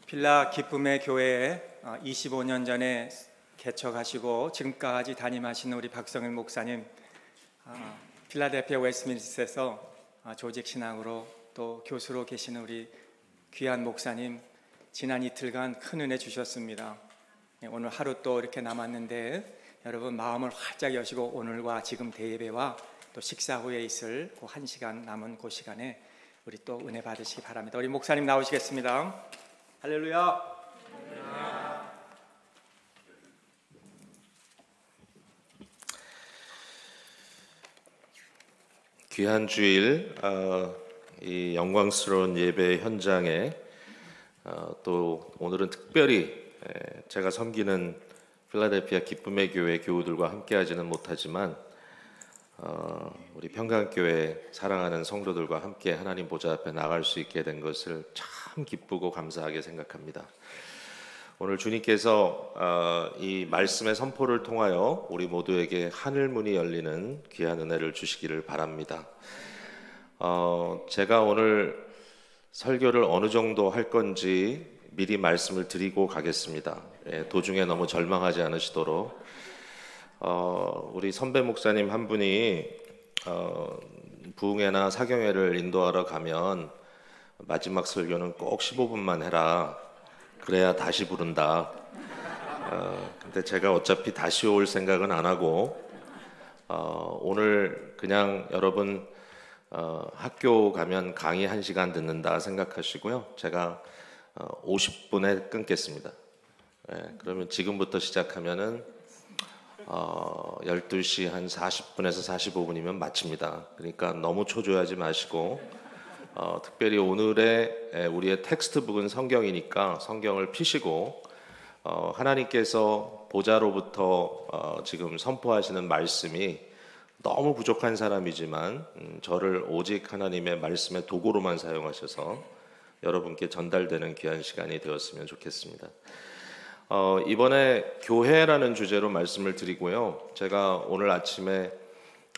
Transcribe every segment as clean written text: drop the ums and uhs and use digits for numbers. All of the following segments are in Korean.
필라 기쁨의 교회에 25년 전에 개척하시고 지금까지 담임하시는 우리 박성일 목사님, 필라델피아 웨스트민스터에서 조직 신앙으로 또 교수로 계시는 우리 귀한 목사님, 지난 이틀간 큰 은혜 주셨습니다. 오늘 하루 또 이렇게 남았는데 여러분 마음을 활짝 여시고 오늘과 지금 대예배와 또 식사 후에 있을 그 1시간 남은 그 시간에 우리 또 은혜 받으시기 바랍니다. 우리 목사님 나오시겠습니다. 할렐루야. 귀한 주일, 이 영광스러운 예배 현장에 또 오늘은 특별히 제가 섬기는 필라델피아 기쁨의 교회 교우들과 함께하지는 못하지만 우리 평강교회 사랑하는 성도들과 함께 하나님 보좌 앞에 나갈 수 있게 된 것을 참 기쁘고 감사하게 생각합니다. 오늘 주님께서 이 말씀의 선포를 통하여 우리 모두에게 하늘문이 열리는 귀한 은혜를 주시기를 바랍니다. 제가 오늘 설교를 어느 정도 할 건지 미리 말씀을 드리고 가겠습니다. 도중에 너무 절망하지 않으시도록. 우리 선배 목사님 한 분이 부흥회나 사경회를 인도하러 가면 마지막 설교는 꼭 15분만 해라. 그래야 다시 부른다. 근데 제가 어차피 다시 올 생각은 안 하고 오늘 그냥 여러분 학교 가면 강의 1시간 듣는다 생각하시고요. 제가 50분에 끊겠습니다. 그러면 지금부터 시작하면은 12시 한 40분에서 45분이면 마칩니다. 그러니까 너무 초조하지 마시고 특별히 오늘의 우리의 텍스트북은 성경이니까 성경을 피시고 하나님께서 보좌로부터 지금 선포하시는 말씀이 너무 부족한 사람이지만 저를 오직 하나님의 말씀의 도구로만 사용하셔서 여러분께 전달되는 귀한 시간이 되었으면 좋겠습니다. 이번에 교회라는 주제로 말씀을 드리고요. 제가 오늘 아침에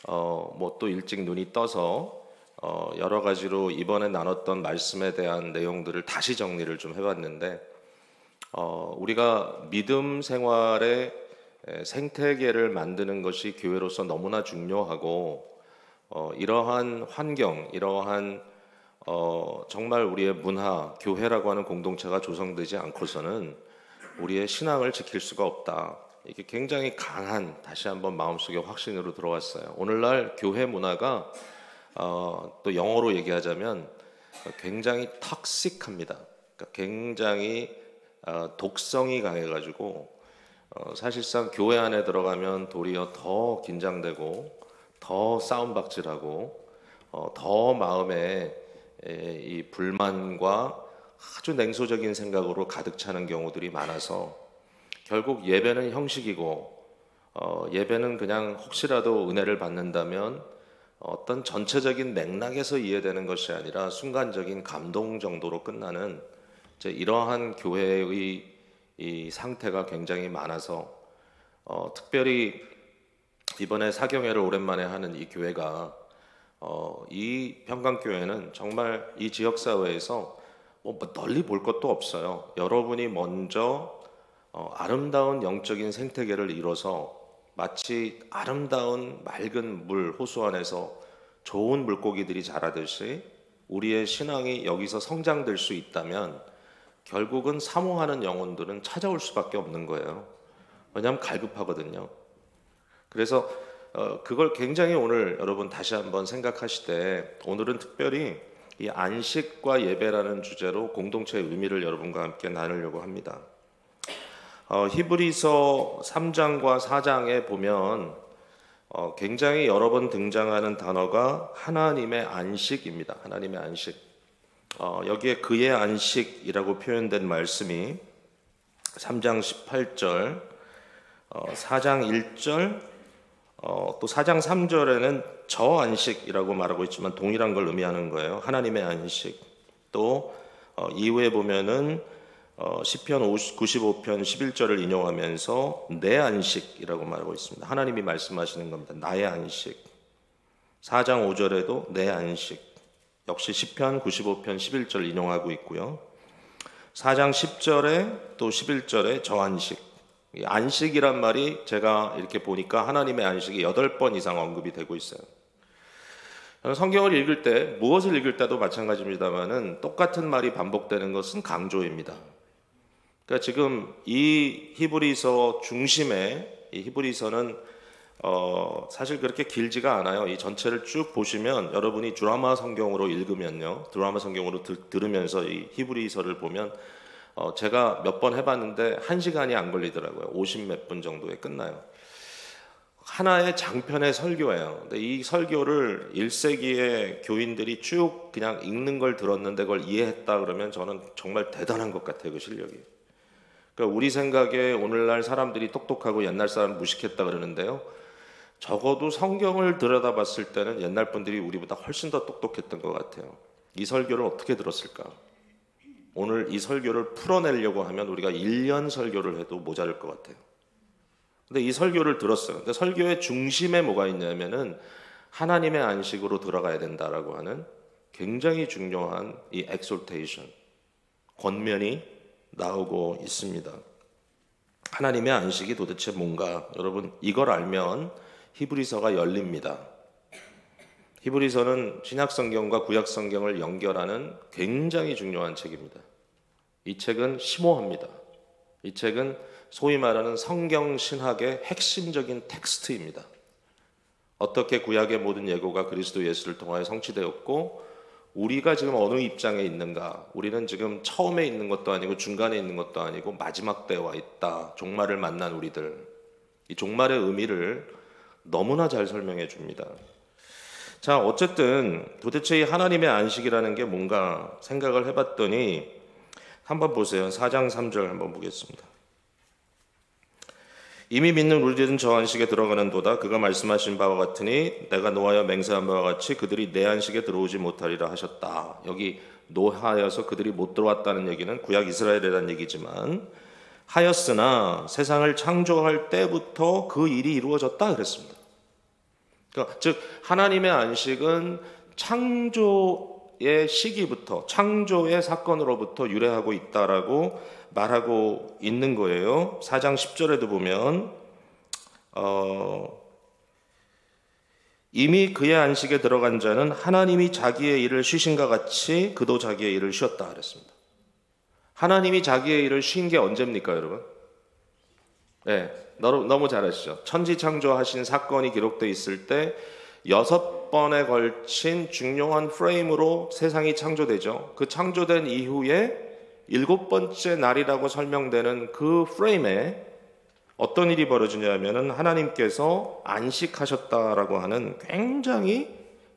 또 일찍 눈이 떠서 여러 가지로 이번에 나눴던 말씀에 대한 내용들을 다시 정리를 좀 해봤는데 우리가 믿음 생활의 생태계를 만드는 것이 교회로서 너무나 중요하고 이러한 환경, 이러한 정말 우리의 문화, 교회라고 하는 공동체가 조성되지 않고서는 우리의 신앙을 지킬 수가 없다. 이게 굉장히 강한 다시 한번 마음속에 확신으로 들어왔어요. 오늘날 교회 문화가 또 영어로 얘기하자면 굉장히 톡식합니다. 그러니까 굉장히 독성이 강해가지고 사실상 교회 안에 들어가면 도리어 더 긴장되고 더 싸움박질하고 더 마음에 이 불만과 아주 냉소적인 생각으로 가득 차는 경우들이 많아서 결국 예배는 형식이고 예배는 그냥 혹시라도 은혜를 받는다면 어떤 전체적인 맥락에서 이해되는 것이 아니라 순간적인 감동 정도로 끝나는 이러한 교회의 이 상태가 굉장히 많아서 특별히 이번에 사경회를 오랜만에 하는 이 교회가 이 평강교회는 정말 이 지역사회에서 널리 볼 것도 없어요. 여러분이 먼저 아름다운 영적인 생태계를 이뤄서 마치 아름다운 맑은 물, 호수 안에서 좋은 물고기들이 자라듯이 우리의 신앙이 여기서 성장될 수 있다면 결국은 사모하는 영혼들은 찾아올 수밖에 없는 거예요. 왜냐하면 갈급하거든요. 그래서 그걸 굉장히 오늘 여러분 다시 한번 생각하시되 오늘은 특별히 이 안식과 예배라는 주제로 공동체의 의미를 여러분과 함께 나누려고 합니다. 히브리서 3장과 4장에 보면 굉장히 여러 번 등장하는 단어가 하나님의 안식입니다. 하나님의 안식. 여기에 그의 안식이라고 표현된 말씀이 3장 18절, 4장 1절, 또 4장 3절에는 저 안식이라고 말하고 있지만 동일한 걸 의미하는 거예요. 하나님의 안식. 또 이후에 보면은 시편 95편 11절을 인용하면서 내 안식이라고 말하고 있습니다. 하나님이 말씀하시는 겁니다. 나의 안식. 4장 5절에도 내 안식. 역시 시편 95편 11절 인용하고 있고요. 4장 10절에 또 11절에 저 안식, 이 안식이란 말이 제가 이렇게 보니까 하나님의 안식이 8번 이상 언급이 되고 있어요. 성경을 읽을 때, 무엇을 읽을 때도 마찬가지입니다만은 똑같은 말이 반복되는 것은 강조입니다. 그러니까 지금 이 히브리서 중심에, 이 히브리서는 사실 그렇게 길지가 않아요. 이 전체를 쭉 보시면 여러분이 드라마 성경으로 읽으면요, 드라마 성경으로 들으면서 이 히브리서를 보면 제가 몇 번 해봤는데 1시간이 안 걸리더라고요. 50몇 분 정도에 끝나요. 하나의 장편의 설교예요. 근데 이 설교를 1세기의 교인들이 쭉 그냥 읽는 걸 들었는데 그걸 이해했다 그러면 저는 정말 대단한 것 같아요, 그 실력이. 그러니까 우리 생각에 오늘날 사람들이 똑똑하고 옛날 사람 무식했다 그러는데요, 적어도 성경을 들여다봤을 때는 옛날 분들이 우리보다 훨씬 더 똑똑했던 것 같아요. 이 설교를 어떻게 들었을까? 오늘 이 설교를 풀어내려고 하면 우리가 1년 설교를 해도 모자랄 것 같아요. 근데 이 설교를 들었어요. 근데 설교의 중심에 뭐가 있냐면은 하나님의 안식으로 들어가야 된다라고 하는 굉장히 중요한 이 엑솔테이션, 권면이 나오고 있습니다. 하나님의 안식이 도대체 뭔가? 여러분, 이걸 알면 히브리서가 열립니다. 히브리서는 신약성경과 구약성경을 연결하는 굉장히 중요한 책입니다. 이 책은 심오합니다. 이 책은 소위 말하는 성경 신학의 핵심적인 텍스트입니다. 어떻게 구약의 모든 예고가 그리스도 예수를 통하여 성취되었고, 우리가 지금 어느 입장에 있는가? 우리는 지금 처음에 있는 것도 아니고 중간에 있는 것도 아니고 마지막 때에 와 있다. 종말을 만난 우리들. 이 종말의 의미를 너무나 잘 설명해 줍니다. 자, 어쨌든 도대체 이 하나님의 안식이라는 게 뭔가 생각을 해봤더니 한번 보세요. 4장 3절 한번 보겠습니다. 이미 믿는 우리들은 저 안식에 들어가는도다. 그가 말씀하신 바와 같으니 내가 노하여 맹세한 바와 같이 그들이 내 안식에 들어오지 못하리라 하셨다. 여기 노하여서 그들이 못 들어왔다는 얘기는 구약 이스라엘이라는 얘기지만, 하였으나 세상을 창조할 때부터 그 일이 이루어졌다 그랬습니다. 그러니까 즉 하나님의 안식은 창조의 시기부터, 창조의 사건으로부터 유래하고 있다라고 말하고 있는 거예요. 4장 10절에도 보면 이미 그의 안식에 들어간 자는 하나님이 자기의 일을 쉬신가 같이 그도 자기의 일을 쉬었다 그랬습니다. 하나님이 자기의 일을 쉰 게 언제입니까, 여러분? 네, 너무 잘 아시죠? 천지 창조하신 사건이 기록되어 있을 때 6번에 걸친 중요한 프레임으로 세상이 창조되죠. 그 창조된 이후에 7번째 날이라고 설명되는 그 프레임에 어떤 일이 벌어지냐면은 하나님께서 안식하셨다라고 하는 굉장히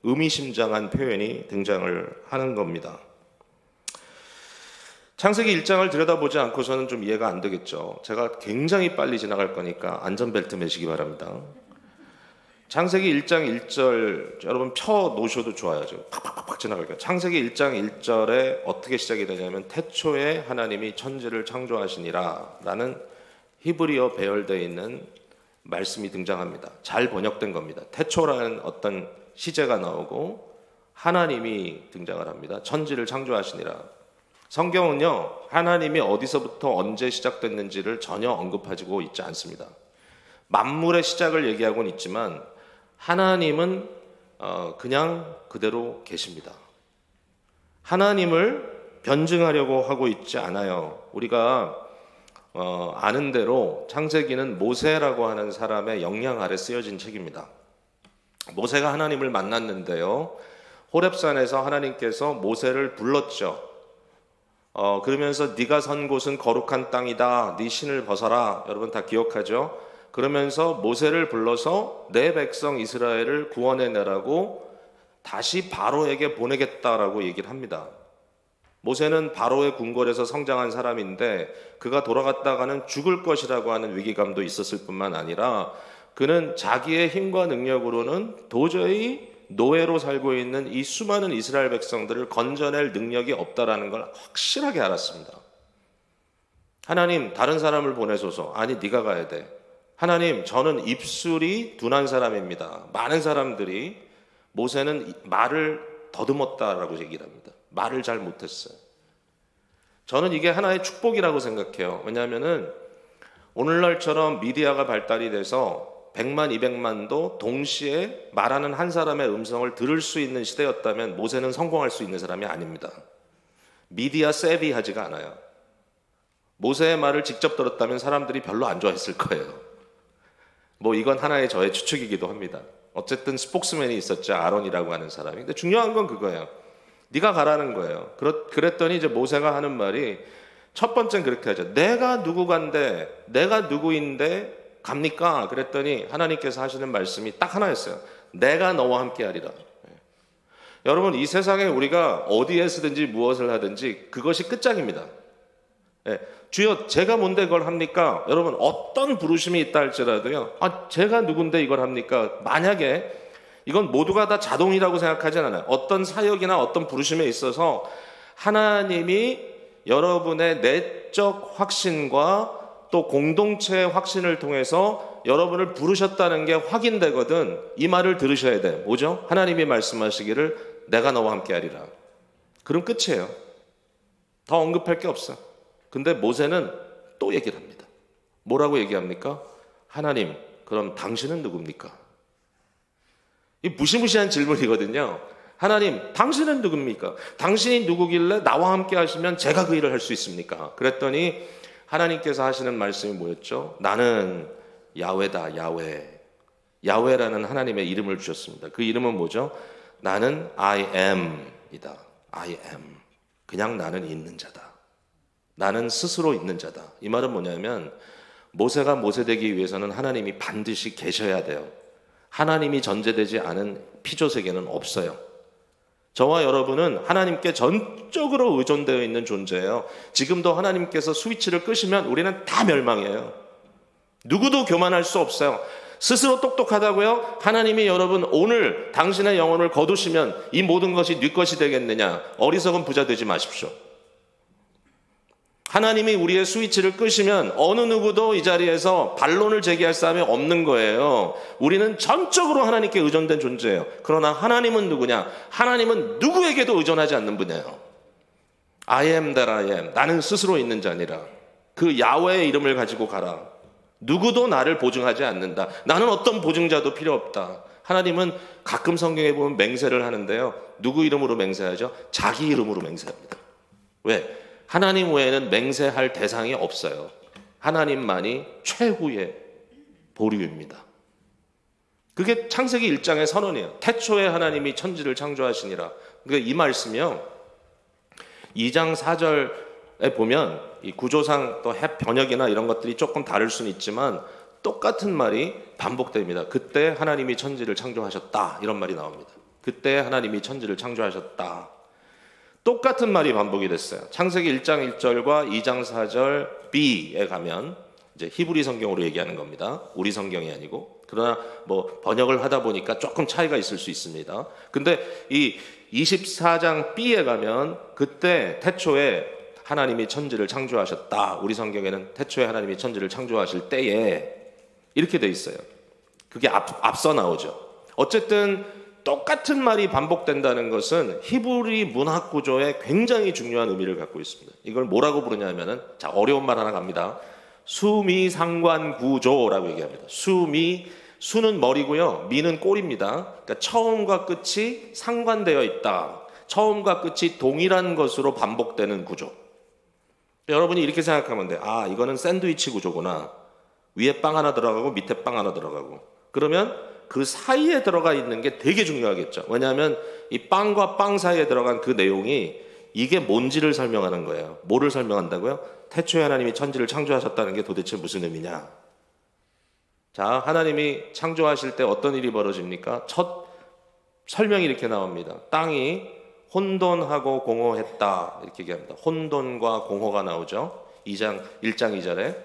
의미심장한 표현이 등장을 하는 겁니다. 창세기 1장을 들여다보지 않고서는 좀 이해가 안 되겠죠. 제가 굉장히 빨리 지나갈 거니까 안전벨트 매시기 바랍니다. 창세기 1장 1절 여러분 펴 놓으셔도 좋아요. 지금 팍팍팍 지나갈게요. 창세기 1장 1절에 어떻게 시작이 되냐면 태초에 하나님이 천지를 창조하시니라 라는 히브리어 배열되어 있는 말씀이 등장합니다. 잘 번역된 겁니다. 태초라는 어떤 시제가 나오고 하나님이 등장을 합니다. 천지를 창조하시니라. 성경은요, 하나님이 어디서부터 언제 시작됐는지를 전혀 언급하고 있지 않습니다. 만물의 시작을 얘기하고는 있지만 하나님은 그냥 그대로 계십니다. 하나님을 변증하려고 하고 있지 않아요. 우리가 아는 대로 창세기는 모세라고 하는 사람의 영향 아래 쓰여진 책입니다. 모세가 하나님을 만났는데요, 호렙산에서 하나님께서 모세를 불렀죠. 그러면서 네가 선 곳은 거룩한 땅이다. 네 신을 벗어라. 여러분 다 기억하죠? 그러면서 모세를 불러서 내 백성 이스라엘을 구원해내라고 다시 바로에게 보내겠다라고 얘기를 합니다. 모세는 바로의 궁궐에서 성장한 사람인데 그가 돌아갔다가는 죽을 것이라고 하는 위기감도 있었을 뿐만 아니라 그는 자기의 힘과 능력으로는 도저히 노예로 살고 있는 이 수많은 이스라엘 백성들을 건져낼 능력이 없다라는 걸 확실하게 알았습니다. 하나님, 다른 사람을 보내소서. 아니, 네가 가야 돼. 하나님, 저는 입술이 둔한 사람입니다. 많은 사람들이 모세는 말을 더듬었다라고 얘기를 합니다. 말을 잘 못했어요. 저는 이게 하나의 축복이라고 생각해요. 왜냐하면은 오늘날처럼 미디어가 발달이 돼서 100만, 200만도 동시에 말하는 한 사람의 음성을 들을 수 있는 시대였다면 모세는 성공할 수 있는 사람이 아닙니다. 미디어 세비하지가 않아요. 모세의 말을 직접 들었다면 사람들이 별로 안 좋아했을 거예요. 뭐 이건 하나의 저의 추측이기도 합니다. 어쨌든 스포크스맨이 있었죠. 아론이라고 하는 사람이. 근데 중요한 건 그거예요. 네가 가라는 거예요. 그랬더니 이제 모세가 하는 말이 첫 번째는 그렇게 하죠. 내가 누구간데, 내가 누구인데 갑니까? 그랬더니 하나님께서 하시는 말씀이 딱 하나였어요. 내가 너와 함께 하리라. 여러분, 이 세상에 우리가 어디에 서든지 무엇을 하든지 그것이 끝장입니다. 주여 제가 뭔데 그걸 합니까? 여러분, 어떤 부르심이 있다 할지라도요, 제가 누군데 이걸 합니까? 만약에 이건 모두가 다 자동이라고 생각하진 않아요. 어떤 사역이나 어떤 부르심에 있어서 하나님이 여러분의 내적 확신과 또 공동체의 확신을 통해서 여러분을 부르셨다는 게 확인되거든. 이 말을 들으셔야 돼. 뭐죠? 하나님이 말씀하시기를 내가 너와 함께 하리라. 그럼 끝이에요. 더 언급할 게 없어. 근데 모세는 또 얘기를 합니다. 뭐라고 얘기합니까? 하나님, 그럼 당신은 누굽니까? 이 무시무시한 질문이거든요. 하나님, 당신은 누굽니까? 당신이 누구길래 나와 함께 하시면 제가 그 일을 할 수 있습니까? 그랬더니 하나님께서 하시는 말씀이 뭐였죠? 나는 야훼다, 야훼. 야훼라는 하나님의 이름을 주셨습니다. 그 이름은 뭐죠? 나는 I am이다. I am. 그냥 나는 있는 자다. 나는 스스로 있는 자다. 이 말은 뭐냐면 모세가 모세되기 위해서는 하나님이 반드시 계셔야 돼요. 하나님이 전제되지 않은 피조세계는 없어요. 저와 여러분은 하나님께 전적으로 의존되어 있는 존재예요. 지금도 하나님께서 스위치를 끄시면 우리는 다 멸망해요. 누구도 교만할 수 없어요. 스스로 똑똑하다고요? 하나님이 여러분 오늘 당신의 영혼을 거두시면 이 모든 것이 네 것이 되겠느냐? 어리석은 부자 되지 마십시오. 하나님이 우리의 스위치를 끄시면 어느 누구도 이 자리에서 반론을 제기할 사람이 없는 거예요. 우리는 전적으로 하나님께 의존된 존재예요. 그러나 하나님은 누구냐? 하나님은 누구에게도 의존하지 않는 분이에요. I am that I am. 나는 스스로 있는 자니라. 그 야훼의 이름을 가지고 가라. 누구도 나를 보증하지 않는다. 나는 어떤 보증자도 필요 없다. 하나님은 가끔 성경에 보면 맹세를 하는데요. 누구 이름으로 맹세하죠? 자기 이름으로 맹세합니다. 왜? 하나님 외에는 맹세할 대상이 없어요. 하나님만이 최후의 보류입니다. 그게 창세기 1장의 선언이에요. 태초에 하나님이 천지를 창조하시니라. 그러니까 이 말씀이요. 2장 4절에 보면 이 구조상 또 번역이나 이런 것들이 조금 다를 수는 있지만 똑같은 말이 반복됩니다. 그때 하나님이 천지를 창조하셨다. 이런 말이 나옵니다. 그때 하나님이 천지를 창조하셨다. 똑같은 말이 반복이 됐어요. 창세기 1장 1절과 2장 4절 B에 가면 이제 히브리 성경으로 얘기하는 겁니다. 우리 성경이 아니고. 그러나 뭐 번역을 하다 보니까 조금 차이가 있을 수 있습니다. 근데 이 24장 B에 가면 그때 태초에 하나님이 천지를 창조하셨다. 우리 성경에는 태초에 하나님이 천지를 창조하실 때에 이렇게 돼 있어요. 그게 앞서 나오죠. 어쨌든 똑같은 말이 반복된다는 것은 히브리 문학 구조에 굉장히 중요한 의미를 갖고 있습니다. 이걸 뭐라고 부르냐면은, 자, 어려운 말 하나 갑니다. 수미상관 구조라고 얘기합니다. 수는 머리고요. 미는 꼴입니다. 그러니까 처음과 끝이 상관되어 있다. 처음과 끝이 동일한 것으로 반복되는 구조. 여러분이 이렇게 생각하면 돼요. 이거는 샌드위치 구조구나. 위에 빵 하나 들어가고 밑에 빵 하나 들어가고. 그러면 그 사이에 들어가 있는 게 되게 중요하겠죠. 왜냐하면 이 빵과 빵 사이에 들어간 그 내용이 이게 뭔지를 설명하는 거예요. 뭐를 설명한다고요? 태초에 하나님이 천지를 창조하셨다는 게 도대체 무슨 의미냐? 자, 하나님이 창조하실 때 어떤 일이 벌어집니까? 첫 설명이 이렇게 나옵니다. 땅이 혼돈하고 공허했다. 이렇게 얘기합니다. 혼돈과 공허가 나오죠. 1장 2절에.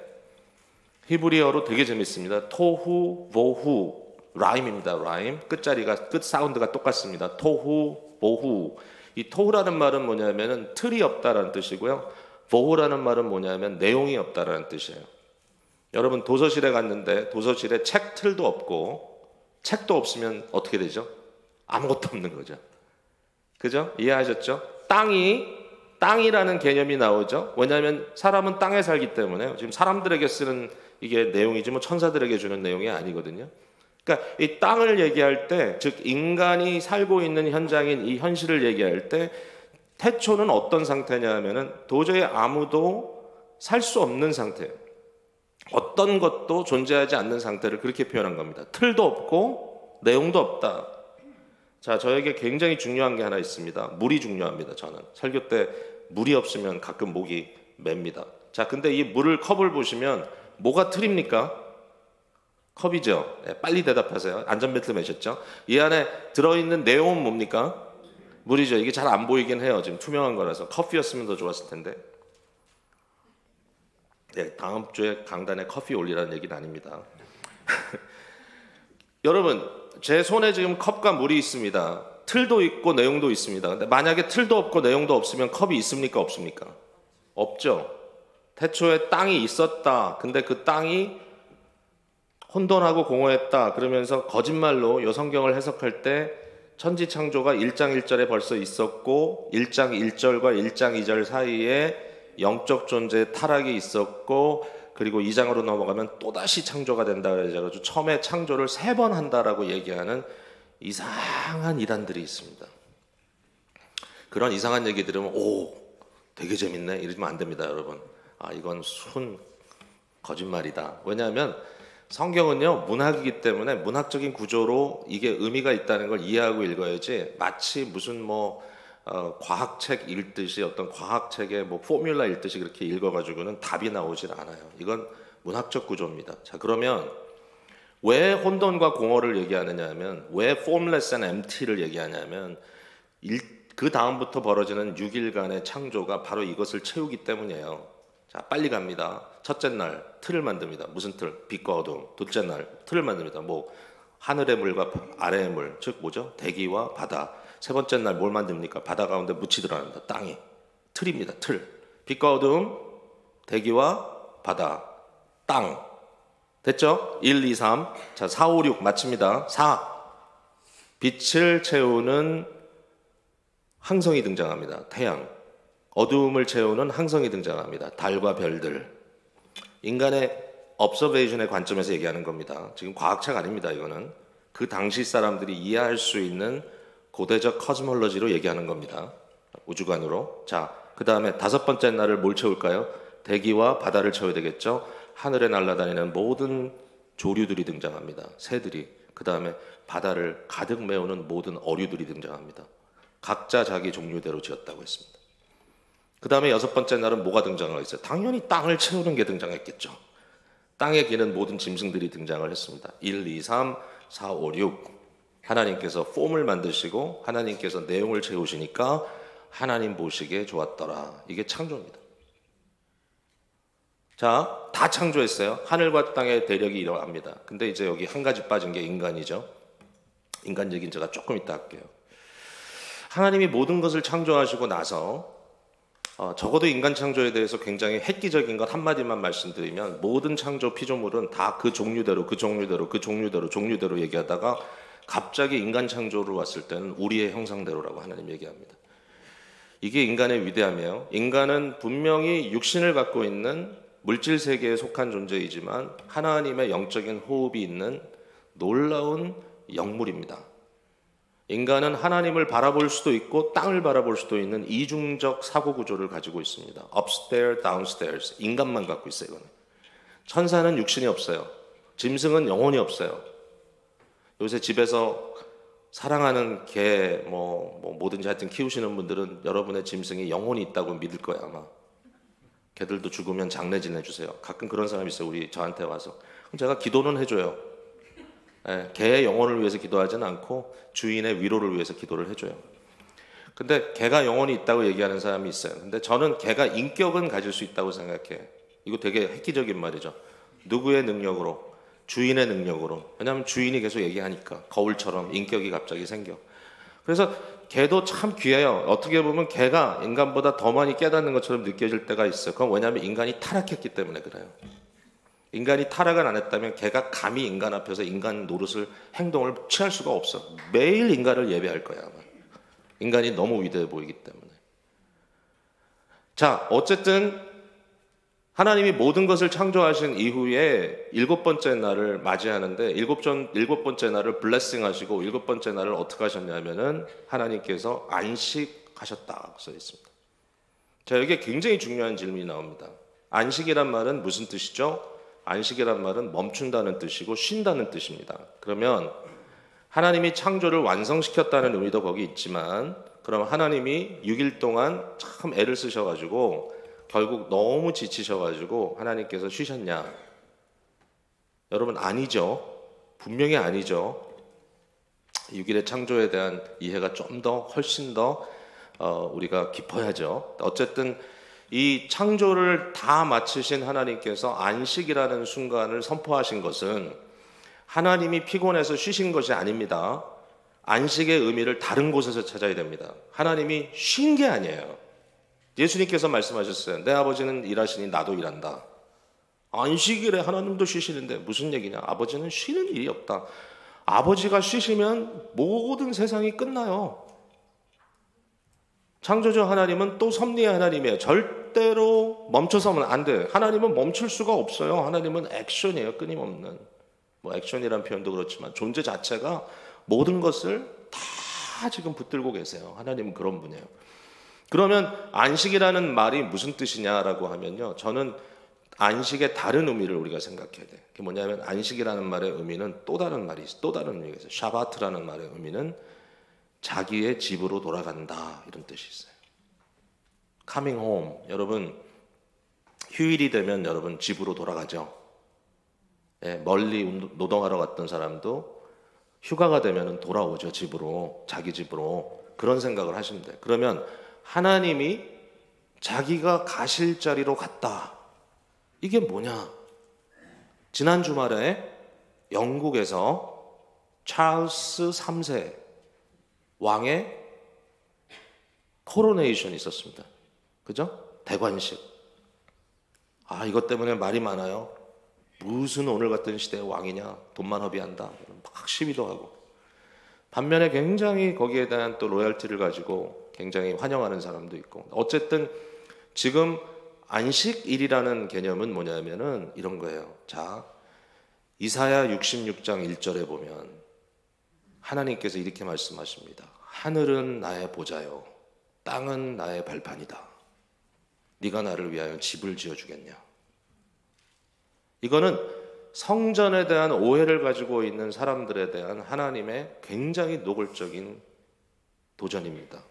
히브리어로 되게 재밌습니다. 토후, 보후. 라임입니다. 라임. 끝자리가, 끝 사운드가 똑같습니다. 토후, 보후. 이 토후라는 말은 뭐냐면은 틀이 없다라는 뜻이고요. 보후라는 말은 뭐냐면 내용이 없다라는 뜻이에요. 여러분 도서실에 갔는데 도서실에 책 틀도 없고 책도 없으면 어떻게 되죠? 아무것도 없는 거죠. 그죠? 이해하셨죠? 땅이 땅이라는 개념이 나오죠. 왜냐하면 사람은 땅에 살기 때문에요. 지금 사람들에게 쓰는 이게 내용이지 뭐 천사들에게 주는 내용이 아니거든요. 그러니까 이 땅을 얘기할 때, 즉 인간이 살고 있는 현장인 이 현실을 얘기할 때 태초는 어떤 상태냐 하면은 도저히 아무도 살 수 없는 상태예요. 어떤 것도 존재하지 않는 상태를 그렇게 표현한 겁니다. 틀도 없고 내용도 없다. 자, 저에게 굉장히 중요한 게 하나 있습니다. 물이 중요합니다. 저는 설교 때 물이 없으면 가끔 목이 맵니다. 자, 근데 이 물을 컵을 보시면 뭐가 틀입니까? 컵이죠. 네, 빨리 대답하세요. 안전벨트 매셨죠? 이 안에 들어있는 내용은 뭡니까? 물이죠. 이게 잘 안 보이긴 해요. 지금 투명한 거라서. 커피였으면 더 좋았을 텐데. 네, 다음 주에 강단에 커피 올리라는 얘기는 아닙니다. 여러분, 제 손에 지금 컵과 물이 있습니다. 틀도 있고 내용도 있습니다. 근데 만약에 틀도 없고 내용도 없으면 컵이 있습니까? 없습니까? 없죠. 태초에 땅이 있었다. 근데 그 땅이 혼돈하고 공허했다. 그러면서 거짓말로 요 성경을 해석할 때 천지창조가 1장 1절에 벌써 있었고 1장 1절과 1장 2절 사이에 영적 존재의 타락이 있었고 그리고 2장으로 넘어가면 또다시 창조가 된다 그래가지고 처음에 창조를 3번 한다라고 얘기하는 이상한 이단들이 있습니다. 그런 이상한 얘기 들으면 오 되게 재밌네 이러면 안 됩니다. 여러분. 아 이건 순 거짓말이다. 왜냐하면 성경은요 문학이기 때문에 문학적인 구조로 이게 의미가 있다는 걸 이해하고 읽어야지 마치 무슨 뭐 과학책 읽듯이 어떤 과학책의 뭐 포뮬라 읽듯이 그렇게 읽어가지고는 답이 나오질 않아요. 이건 문학적 구조입니다. 자 그러면 왜 혼돈과 공허를 얘기하느냐 하면 왜 formless and empty를 얘기하냐면 그 다음부터 벌어지는 6일간의 창조가 바로 이것을 채우기 때문이에요. 자 빨리 갑니다. 첫째 날 틀을 만듭니다. 무슨 틀? 빛과 어둠. 둘째 날 틀을 만듭니다. 뭐 하늘의 물과 아래의 물, 즉 뭐죠? 대기와 바다. 세 번째 날 뭘 만듭니까? 바다 가운데 묻이 들어갑니다. 땅이. 틀입니다. 틀. 빛과 어둠, 대기와 바다, 땅. 됐죠? 1, 2, 3. 자, 4, 5, 6 마칩니다. 4. 빛을 채우는 항성이 등장합니다. 태양. 어두움을 채우는 항성이 등장합니다. 달과 별들. 인간의 observation의 관점에서 얘기하는 겁니다. 지금 과학책 아닙니다. 이거는. 그 당시 사람들이 이해할 수 있는 고대적 코스몰로지로 얘기하는 겁니다. 우주관으로. 자, 그 다음에 5번째 날을 뭘 채울까요? 대기와 바다를 채워야 되겠죠. 하늘에 날아다니는 모든 조류들이 등장합니다. 새들이. 그 다음에 바다를 가득 메우는 모든 어류들이 등장합니다. 각자 자기 종류대로 지었다고 했습니다. 그 다음에 6번째 날은 뭐가 등장하겠어요? 당연히 땅을 채우는 게 등장했겠죠. 땅에 기는 모든 짐승들이 등장을 했습니다. 1, 2, 3, 4, 5, 6. 하나님께서 폼을 만드시고 하나님께서 내용을 채우시니까 하나님 보시기에 좋았더라. 이게 창조입니다. 자, 다 창조했어요. 하늘과 땅의 대력이 일어납니다. 근데 이제 여기 한 가지 빠진 게 인간이죠. 인간 얘기는 제가 조금 이따 할게요. 하나님이 모든 것을 창조하시고 나서 적어도 인간 창조에 대해서 굉장히 획기적인 것 한마디만 말씀드리면 모든 창조 피조물은 다 그 종류대로 종류대로 얘기하다가 갑자기 인간 창조로 왔을 때는 우리의 형상대로라고 하나님 얘기합니다. 이게 인간의 위대함이에요. 인간은 분명히 육신을 갖고 있는 물질 세계에 속한 존재이지만 하나님의 영적인 호흡이 있는 놀라운 영물입니다. 인간은 하나님을 바라볼 수도 있고 땅을 바라볼 수도 있는 이중적 사고 구조를 가지고 있습니다. upstairs, downstairs. 인간만 갖고 있어요. 이거는. 천사는 육신이 없어요. 짐승은 영혼이 없어요. 요새 집에서 사랑하는 개, 뭐든지 하여튼 키우시는 분들은 여러분의 짐승이 영혼이 있다고 믿을 거예요, 아마. 개들도 죽으면 장례 지내주세요. 가끔 그런 사람이 있어요, 저한테 와서. 그럼 제가 기도는 해줘요. 예, 개의 영혼을 위해서 기도하지는 않고 주인의 위로를 위해서 기도를 해줘요. 근데 개가 영혼이 있다고 얘기하는 사람이 있어요. 근데 저는 개가 인격은 가질 수 있다고 생각해. 이거 되게 획기적인 말이죠. 누구의 능력으로? 주인의 능력으로. 왜냐하면 주인이 계속 얘기하니까 거울처럼 인격이 갑자기 생겨. 그래서 개도 참 귀해요. 어떻게 보면 개가 인간보다 더 많이 깨닫는 것처럼 느껴질 때가 있어요. 그건 왜냐하면 인간이 타락했기 때문에 그래요. 인간이 타락을 안 했다면 개가 감히 인간 앞에서 인간 노릇을 행동을 취할 수가 없어. 매일 인간을 예배할 거야 아마. 인간이 너무 위대해 보이기 때문에. 자, 어쨌든 하나님이 모든 것을 창조하신 이후에 7번째 날을 맞이하는데 7번째 날을 블레싱 하시고 7번째 날을 어떻게 하셨냐면은 하나님께서 안식하셨다고 써 있습니다. 자, 여기에 굉장히 중요한 질문이 나옵니다. 안식이란 말은 무슨 뜻이죠? 안식이란 말은 멈춘다는 뜻이고 쉰다는 뜻입니다. 그러면 하나님이 창조를 완성시켰다는 의미도 거기 있지만, 그럼 하나님이 6일 동안 참 애를 쓰셔가지고 결국 너무 지치셔가지고 하나님께서 쉬셨냐? 여러분, 아니죠. 분명히 아니죠. 6일의 창조에 대한 이해가 좀 더 훨씬 더 우리가 깊어야죠. 어쨌든 이 창조를 다 마치신 하나님께서 안식이라는 순간을 선포하신 것은 하나님이 피곤해서 쉬신 것이 아닙니다. 안식의 의미를 다른 곳에서 찾아야 됩니다. 하나님이 쉰 게 아니에요. 예수님께서 말씀하셨어요. 내 아버지는 일하시니 나도 일한다. 안식일에 하나님도 쉬시는데 무슨 얘기냐? 아버지는 쉬는 일이 없다. 아버지가 쉬시면 모든 세상이 끝나요. 창조주 하나님은 또 섭리의 하나님이에요. 절대로 멈춰서는 안 돼요. 하나님은 멈출 수가 없어요. 하나님은 액션이에요. 끊임없는. 액션이란 표현도 그렇지만 존재 자체가 모든 것을 다 지금 붙들고 계세요. 하나님은 그런 분이에요. 그러면 안식이라는 말이 무슨 뜻이냐라고 하면요, 저는 안식의 다른 의미를 우리가 생각해야 돼요. 그게 뭐냐면 안식이라는 말의 의미는 또 다른 말이 있어요. 또 다른 의미가 있어요. 샤바트라는 말의 의미는 자기의 집으로 돌아간다, 이런 뜻이 있어요. coming home. 여러분, 휴일이 되면 여러분 집으로 돌아가죠. 멀리 노동하러 갔던 사람도 휴가가 되면 돌아오죠. 집으로, 자기 집으로. 그런 생각을 하시면 돼요. 그러면 하나님이 자기가 가실 자리로 갔다. 이게 뭐냐? 지난 주말에 영국에서 찰스 3세 왕의 코로네이션이 있었습니다. 그죠? 대관식. 이것 때문에 말이 많아요. 무슨 오늘 같은 시대의 왕이냐? 돈만 허비한다. 막 시위도 하고. 반면에 굉장히 거기에 대한 또 로열티를 가지고 굉장히 환영하는 사람도 있고. 어쨌든 지금 안식일이라는 개념은 뭐냐면은 이런 거예요. 자, 이사야 66장 1절에 보면 하나님께서 이렇게 말씀하십니다. 하늘은 나의 보좌요, 땅은 나의 발판이다. 네가 나를 위하여 집을 지어주겠냐? 이거는 성전에 대한 오해를 가지고 있는 사람들에 대한 하나님의 굉장히 노골적인 도전입니다.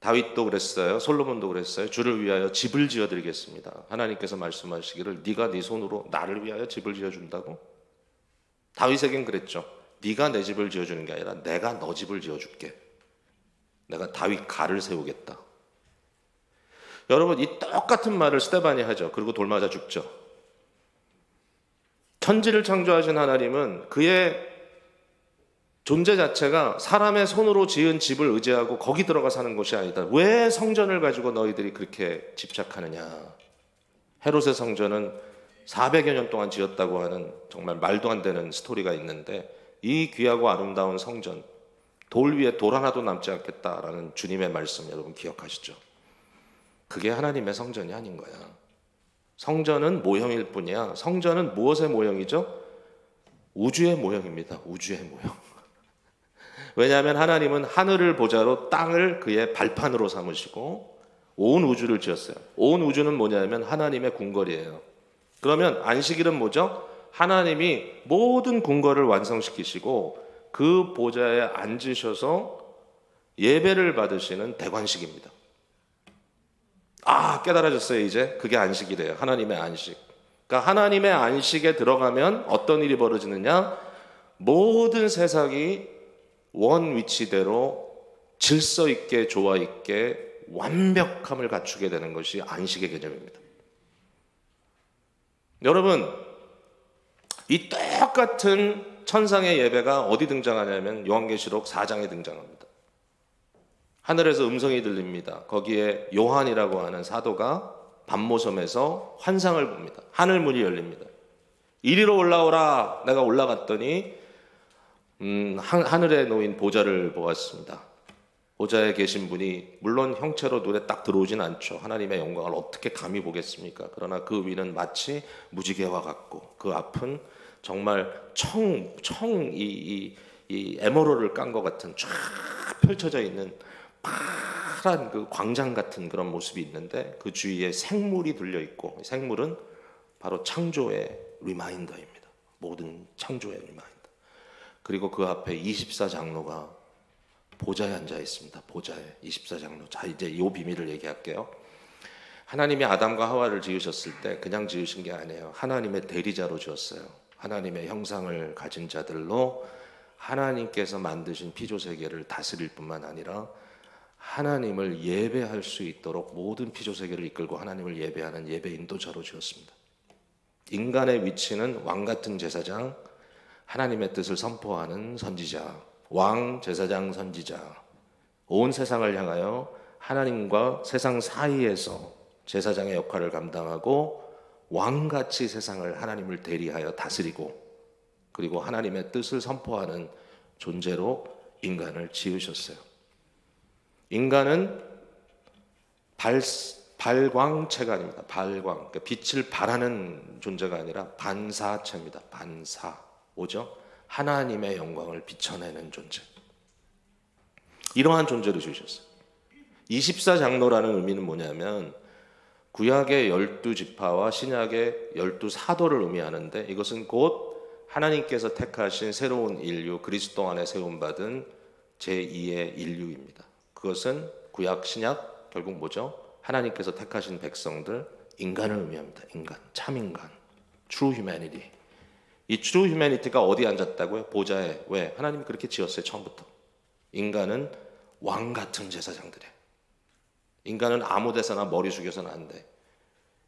다윗도 그랬어요. 솔로몬도 그랬어요. 주를 위하여 집을 지어드리겠습니다. 하나님께서 말씀하시기를 네가 네 손으로 나를 위하여 집을 지어준다고? 다윗에겐 그랬죠. 네가 내 집을 지어주는 게 아니라 내가 너 집을 지어줄게. 내가 다윗 가를 세우겠다. 여러분, 이 똑같은 말을 스데반이 하죠. 그리고 돌 맞아 죽죠. 천지를 창조하신 하나님은 그의 존재 자체가 사람의 손으로 지은 집을 의지하고 거기 들어가 사는 것이 아니다. 왜 성전을 가지고 너희들이 그렇게 집착하느냐? 헤롯의 성전은 400여 년 동안 지었다고 하는 정말 말도 안 되는 스토리가 있는데, 이 귀하고 아름다운 성전, 돌 위에 돌 하나도 남지 않겠다라는 주님의 말씀 여러분 기억하시죠? 그게 하나님의 성전이 아닌 거야. 성전은 모형일 뿐이야. 성전은 무엇의 모형이죠? 우주의 모형입니다. 우주의 모형. 왜냐하면 하나님은 하늘을 보좌로 땅을 그의 발판으로 삼으시고 온 우주를 지었어요. 온 우주는 뭐냐면 하나님의 궁궐이에요. 그러면 안식일은 뭐죠? 하나님이 모든 궁궐을 완성시키시고 그 보좌에 앉으셔서 예배를 받으시는 대관식입니다. 깨달아졌어요. 이제 그게 안식이래요. 하나님의 안식. 그러니까 하나님의 안식에 들어가면 어떤 일이 벌어지느냐? 모든 세상이 원 위치대로 질서 있게, 조화 있게, 완벽함을 갖추게 되는 것이 안식의 개념입니다. 여러분, 이 똑같은 천상의 예배가 어디 등장하냐면 요한계시록 4장에 등장합니다. 하늘에서 음성이 들립니다. 거기에 요한이라고 하는 사도가 밤모섬에서 환상을 봅니다. 하늘 문이 열립니다. 이리로 올라오라. 내가 올라갔더니 하늘에 놓인 보좌를 보았습니다. 보좌에 계신 분이 물론 형체로 눈에 딱 들어오진 않죠. 하나님의 영광을 어떻게 감히 보겠습니까? 그러나 그 위는 마치 무지개와 같고 그 앞은 정말 이 에메랄드를 깐 것 같은 쫙 펼쳐져 있는 파란 그 광장 같은 그런 모습이 있는데 그 주위에 생물이 둘려 있고 생물은 바로 창조의 리마인더입니다. 모든 창조의 리마인더. 그리고 그 앞에 24장로가 보좌에 앉아 있습니다. 보좌에 24장로. 자, 이제 이 비밀을 얘기할게요. 하나님이 아담과 하와를 지으셨을 때 그냥 지으신 게 아니에요. 하나님의 대리자로 지었어요. 하나님의 형상을 가진 자들로 하나님께서 만드신 피조세계를 다스릴 뿐만 아니라 하나님을 예배할 수 있도록 모든 피조세계를 이끌고 하나님을 예배하는 예배 인도자로 지었습니다. 인간의 위치는 왕같은 제사장, 하나님의 뜻을 선포하는 선지자, 왕, 제사장, 선지자, 온 세상을 향하여 하나님과 세상 사이에서 제사장의 역할을 감당하고 왕같이 세상을 하나님을 대리하여 다스리고 그리고 하나님의 뜻을 선포하는 존재로 인간을 지으셨어요. 인간은 발광체가 아닙니다. 발광, 그러니까 빛을 발하는 존재가 아니라 반사체입니다. 반사, 뭐죠? 하나님의 영광을 비춰내는 존재. 이러한 존재로 지으셨어요. 24장로라는 의미는 뭐냐면 구약의 12지파와 신약의 12사도를 의미하는데 이것은 곧 하나님께서 택하신 새로운 인류, 그리스도 안에 세움받은 제2의 인류입니다. 그것은 구약, 신약, 결국 뭐죠? 하나님께서 택하신 백성들, 인간을 의미합니다. 인간, 참인간, true humanity. 이 true humanity가 어디에 앉았다고요? 보좌에. 왜? 하나님이 그렇게 지었어요, 처음부터. 인간은 왕 같은 제사장들이에요. 인간은 아무 데서나 머리 숙여서는 안 돼.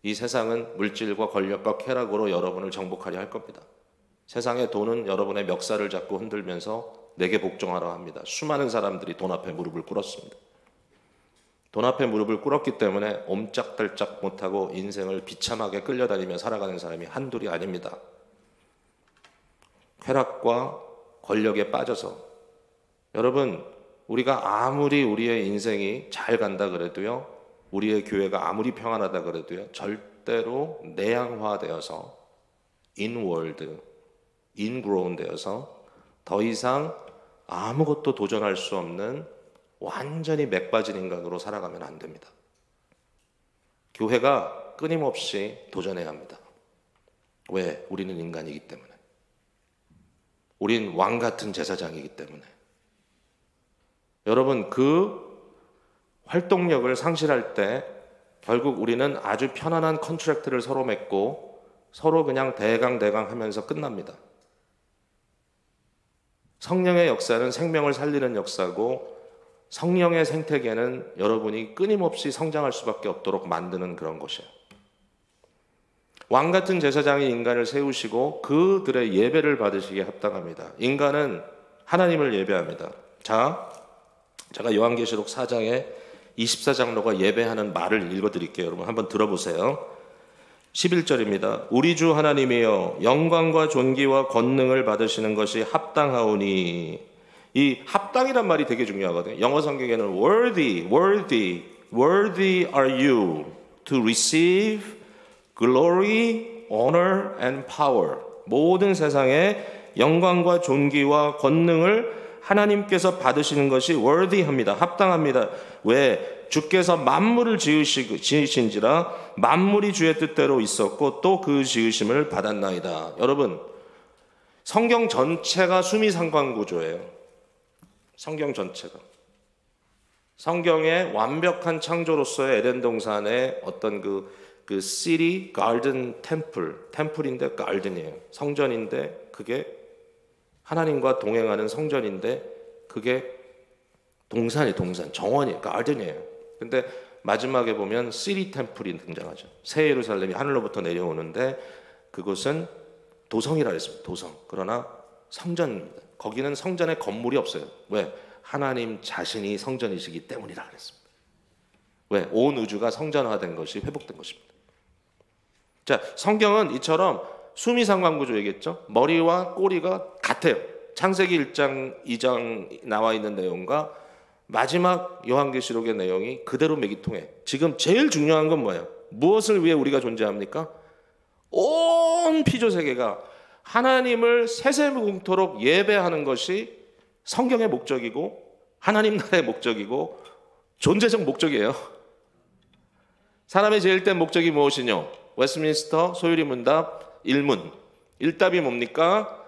이 세상은 물질과 권력과 쾌락으로 여러분을 정복하려 할 겁니다. 세상의 돈은 여러분의 멱살을 잡고 흔들면서 내게 복종하라 합니다. 수많은 사람들이 돈 앞에 무릎을 꿇었습니다. 돈 앞에 무릎을 꿇었기 때문에 옴짝달짝 못하고 인생을 비참하게 끌려다니며 살아가는 사람이 한둘이 아닙니다. 쾌락과 권력에 빠져서 여러분, 우리가 아무리 우리의 인생이 잘 간다 그래도요, 우리의 교회가 아무리 평안하다 그래도요, 절대로 내향화되어서 inward, ingrown 되어서 더 이상 아무것도 도전할 수 없는 완전히 맥 빠진 인간으로 살아가면 안 됩니다. 교회가 끊임없이 도전해야 합니다. 왜? 우리는 인간이기 때문에. 우린 왕 같은 제사장이기 때문에. 여러분, 그 활동력을 상실할 때 결국 우리는 아주 편안한 컨트랙트를 서로 맺고 서로 그냥 대강 하면서 끝납니다. 성령의 역사는 생명을 살리는 역사고 성령의 생태계는 여러분이 끊임없이 성장할 수밖에 없도록 만드는 그런 것이에요. 왕 같은 제사장이 인간을 세우시고 그들의 예배를 받으시기에 합당합니다. 인간은 하나님을 예배합니다. 자, 제가 요한계시록 4장에 24장로가 예배하는 말을 읽어드릴게요. 여러분 한번 들어보세요. 11절입니다. 우리 주 하나님이여 영광과 존귀와 권능을 받으시는 것이 합당하오니. 이 합당이란 말이 되게 중요하거든요. 영어 성경에는 worthy are you to receive glory, honor and power. 모든 세상의 영광과 존귀와 권능을 하나님께서 받으시는 것이 worthy합니다. 합당합니다. 왜? 주께서 만물을 지으신지라 만물이 주의 뜻대로 있었고 또 그 지으심을 받았나이다. 여러분, 성경 전체가 수미상관 구조예요. 성경 전체가. 성경의 완벽한 창조로서의 에덴 동산의 어떤 그 city, garden, 템플인데 garden이에요. 성전인데 그게 하나님과 동행하는 성전인데 그게 동산, 정원이에요. 가든이에요. 근데 마지막에 보면 시리 템플이 등장하죠. 새 예루살렘이 하늘로부터 내려오는데 그것은 도성이라 했습니다. 도성. 그러나 성전입니다. 거기는 성전에 건물이 없어요. 왜? 하나님 자신이 성전이시기 때문이라 그랬습니다. 왜? 온 우주가 성전화된 것이 회복된 것입니다. 자, 성경은 이처럼 수미상관구조 얘기했죠. 머리와 꼬리가 같아요. 창세기 1장, 2장 나와 있는 내용과 마지막 요한계시록의 내용이 그대로 매기통해. 지금 제일 중요한 건 뭐예요? 무엇을 위해 우리가 존재합니까? 온 피조세계가 하나님을 세세무궁토록 예배하는 것이 성경의 목적이고 하나님 나라의 목적이고 존재적 목적이에요. 사람의 제일 된 목적이 무엇이뇨? 웨스트민스터 소유리 문답 1문. 1답이 뭡니까?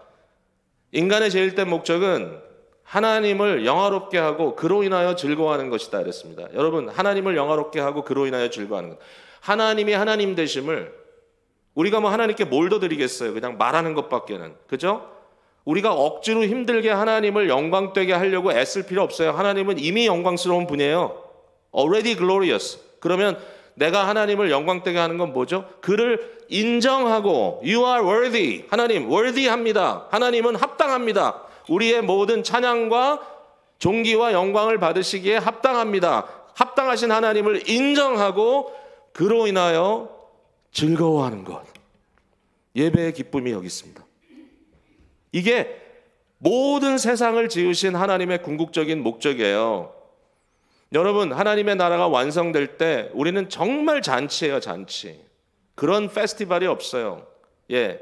인간의 제일 된 목적은 하나님을 영화롭게 하고 그로 인하여 즐거워하는 것이다 그랬습니다. 여러분, 하나님을 영화롭게 하고 그로 인하여 즐거워하는 것. 하나님이 하나님 되심을 우리가 뭐 하나님께 뭘 더 드리겠어요? 그냥 말하는 것밖에는. 그죠? 우리가 억지로 힘들게 하나님을 영광되게 하려고 애쓸 필요 없어요. 하나님은 이미 영광스러운 분이에요. Already glorious. 그러면 내가 하나님을 영광되게 하는 건 뭐죠? 그를 인정하고 You are worthy. 하나님 worthy합니다. 하나님은 합당합니다. 우리의 모든 찬양과 존귀와 영광을 받으시기에 합당합니다. 합당하신 하나님을 인정하고 그로 인하여 즐거워하는 것. 예배의 기쁨이 여기 있습니다. 이게 모든 세상을 지으신 하나님의 궁극적인 목적이에요. 여러분, 하나님의 나라가 완성될 때 우리는 정말 잔치예요, 잔치. 그런 페스티벌이 없어요. 예,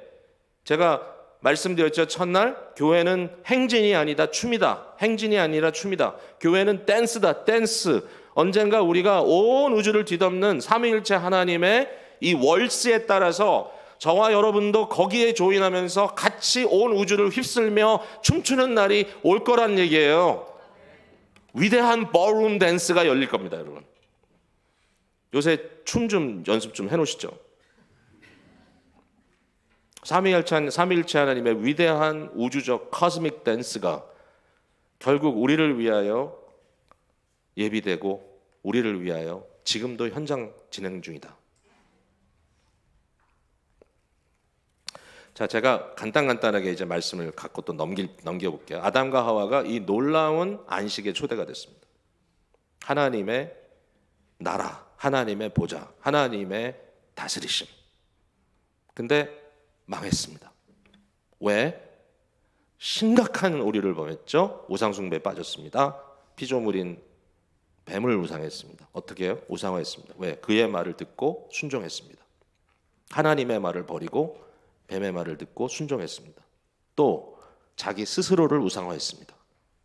제가 말씀드렸죠. 첫날 교회는 행진이 아니다 춤이다. 행진이 아니라 춤이다. 교회는 댄스다, 댄스. 언젠가 우리가 온 우주를 뒤덮는 삼위일체 하나님의 이 월스에 따라서 저와 여러분도 거기에 조인하면서 같이 온 우주를 휩쓸며 춤추는 날이 올 거란 얘기예요. 위대한 버룸 댄스가 열릴 겁니다, 여러분. 요새 춤 좀 연습 좀 해놓으시죠. 삼위일체 하나님의 위대한 우주적 코스믹 댄스가 결국 우리를 위하여 예비되고 우리를 위하여 지금도 현장 진행 중이다. 자, 제가 간단하게 이제 말씀을 갖고 또 넘겨볼게요. 아담과 하와가 이 놀라운 안식의 초대가 됐습니다. 하나님의 나라, 하나님의 보좌, 하나님의 다스리심. 근데 망했습니다. 왜? 심각한 오류를 범했죠. 우상숭배에 빠졌습니다. 피조물인 뱀을 우상했습니다. 어떻게 해요? 우상화했습니다. 왜? 그의 말을 듣고 순종했습니다. 하나님의 말을 버리고 뱀의 말을 듣고 순종했습니다. 또 자기 스스로를 우상화했습니다.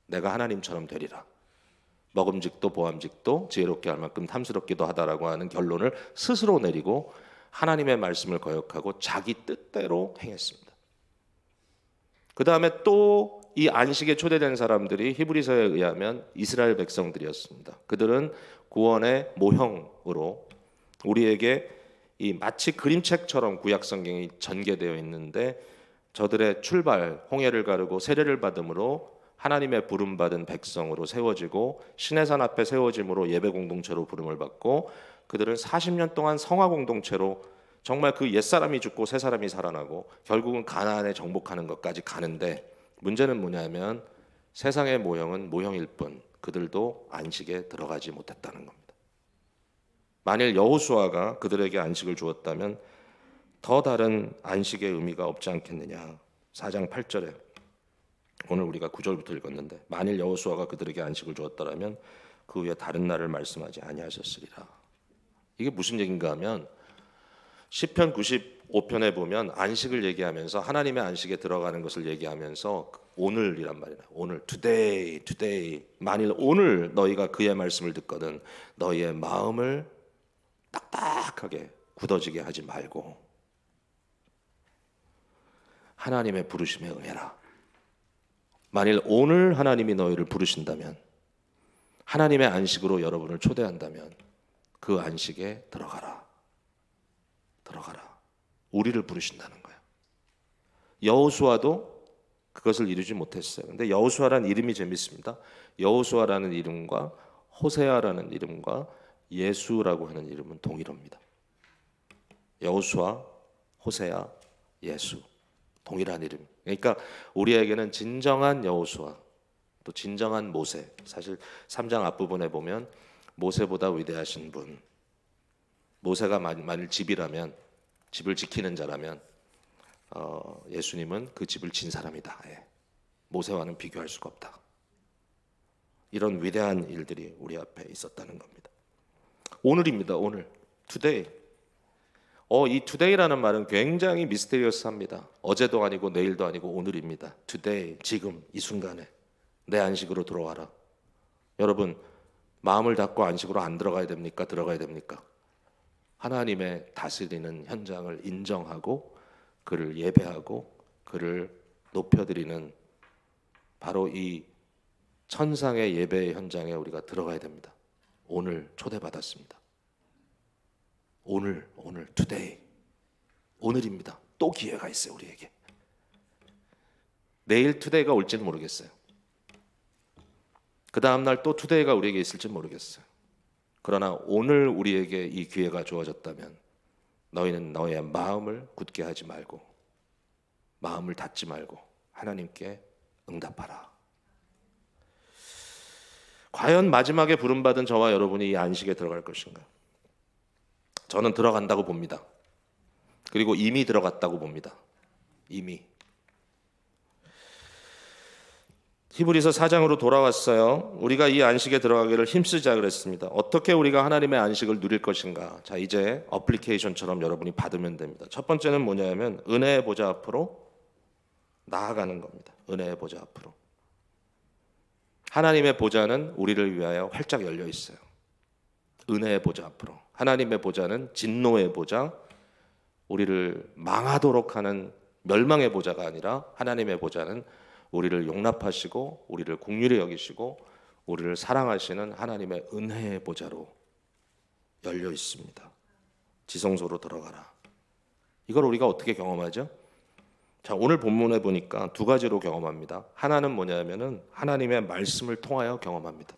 내가 하나님처럼 되리라. 먹음직도 보암직도 지혜롭게 할 만큼 탐스럽기도 하다라고 하는 결론을 스스로 내리고 하나님의 말씀을 거역하고 자기 뜻대로 행했습니다. 그 다음에 또 이 안식에 초대된 사람들이 히브리서에 의하면 이스라엘 백성들이었습니다. 그들은 구원의 모형으로 우리에게 이 마치 그림책처럼 구약 성경이 전개되어 있는데 저들의 출발, 홍해를 가르고 세례를 받음으로 하나님의 부름받은 백성으로 세워지고 시내산 앞에 세워짐으로 예배 공동체로 부름을 받고 그들은 40년 동안 성화 공동체로 정말 그 옛사람이 죽고 새사람이 살아나고 결국은 가나안에 정복하는 것까지 가는데 문제는 뭐냐면 세상의 모형은 모형일 뿐 그들도 안식에 들어가지 못했다는 겁니다. 만일 여호수아가 그들에게 안식을 주었다면 더 다른 안식의 의미가 없지 않겠느냐. 4장 8절에 오늘 우리가 9절부터 읽었는데 만일 여호수아가 그들에게 안식을 주었더라면 그 후에 다른 날을 말씀하지 아니하셨으리라. 이게 무슨 얘기인가 하면 시편 95편에 보면 안식을 얘기하면서 하나님의 안식에 들어가는 것을 얘기하면서 오늘이란 말이에요. 오늘, today. 만일 오늘 너희가 그의 말씀을 듣거든 너희의 마음을 딱딱하게 굳어지게 하지 말고 하나님의 부르심에 응해라. 만일 오늘 하나님이 너희를 부르신다면 하나님의 안식으로 여러분을 초대한다면 그 안식에 들어가라. 우리를 부르신다는 거예요. 여호수아도 그것을 이루지 못했어요. 근데 여호수아라는 이름이 재밌습니다. 여호수아라는 이름과 호세아라는 이름과 예수라고 하는 이름은 동일합니다. 여호수아, 호세아, 예수 동일한 이름. 그러니까 우리에게는 진정한 여호수아 또 진정한 모세. 사실 3장 앞부분에 보면 모세보다 위대하신 분. 모세가 만일 집이라면 집을 지키는 자라면 예수님은 그 집을 진 사람이다. 예. 모세와는 비교할 수가 없다. 이런 위대한 일들이 우리 앞에 있었다는 겁니다. 오늘입니다. 오늘. today. 이 today라는 말은 굉장히 미스테리어스합니다. 어제도 아니고 내일도 아니고 오늘입니다. today, 지금 이 순간에 내 안식으로 들어와라. 여러분, 마음을 닫고 안식으로 안 들어가야 됩니까? 들어가야 됩니까? 하나님의 다스리는 현장을 인정하고 그를 예배하고 그를 높여드리는 바로 이 천상의 예배의 현장에 우리가 들어가야 됩니다. 오늘 초대받았습니다. 오늘 today. 오늘입니다. 또 기회가 있어요, 우리에게. 내일 today가 올지는 모르겠어요. 그 다음 날 또 today가 우리에게 있을지 모르겠어요. 그러나 오늘 우리에게 이 기회가 주어졌다면 너희는 너의 마음을 굳게 하지 말고 마음을 닫지 말고 하나님께 응답하라. 과연 마지막에 부름받은 저와 여러분이 이 안식에 들어갈 것인가? 저는 들어간다고 봅니다. 그리고 이미 들어갔다고 봅니다. 이미. 히브리서 4장으로 돌아왔어요. 우리가 이 안식에 들어가기를 힘쓰자 그랬습니다. 어떻게 우리가 하나님의 안식을 누릴 것인가? 자, 이제 어플리케이션처럼 여러분이 받으면 됩니다. 첫 번째는 뭐냐면 은혜의 보좌 앞으로 나아가는 겁니다. 은혜의 보좌 앞으로. 하나님의 보좌는 우리를 위하여 활짝 열려 있어요. 은혜의 보좌 앞으로. 하나님의 보좌는 진노의 보좌, 우리를 망하도록 하는 멸망의 보좌가 아니라 하나님의 보좌는 우리를 용납하시고 우리를 긍휼히 여기시고 우리를 사랑하시는 하나님의 은혜의 보좌로 열려 있습니다. 지성소로 들어가라. 이걸 우리가 어떻게 경험하죠? 자, 오늘 본문에 보니까 두 가지로 경험합니다. 하나는 뭐냐면은 하나님의 말씀을 통하여 경험합니다.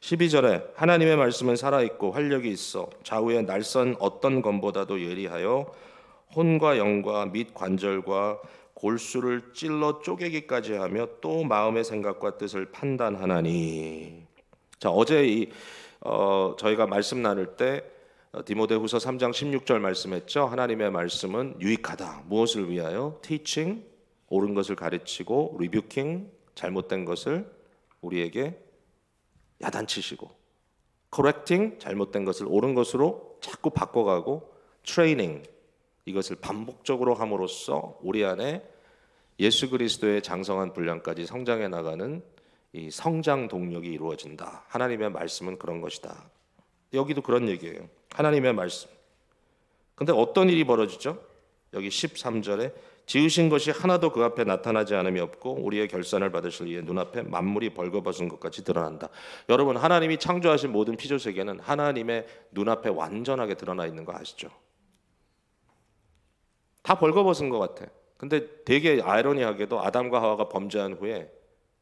12절에 하나님의 말씀은 살아있고 활력이 있어 좌우의 날선 어떤 검보다도 예리하여 혼과 영과 및 관절과 골수를 찔러 쪼개기까지 하며 또 마음의 생각과 뜻을 판단하나니. 자, 어제 저희가 말씀 나눌 때 디모데후서 3장 16절 말씀했죠. 하나님의 말씀은 유익하다. 무엇을 위하여? teaching, 옳은 것을 가르치고, rebuking, 잘못된 것을 우리에게 야단치시고, correcting, 잘못된 것을 옳은 것으로 자꾸 바꿔가고, training, 이것을 반복적으로 함으로써 우리 안에 예수 그리스도의 장성한 분량까지 성장해 나가는 이 성장 동력이 이루어진다. 하나님의 말씀은 그런 것이다. 여기도 그런 얘기예요. 하나님의 말씀. 근데 어떤 일이 벌어지죠? 여기 13절에 지으신 것이 하나도 그 앞에 나타나지 않음이 없고 우리의 결산을 받으실 이의 눈앞에 만물이 벌거벗은 것 같이 드러난다. 여러분, 하나님이 창조하신 모든 피조세계는 하나님의 눈앞에 완전하게 드러나 있는 거 아시죠? 다 벌거벗은 것 같아. 근데 되게 아이러니하게도 아담과 하와가 범죄한 후에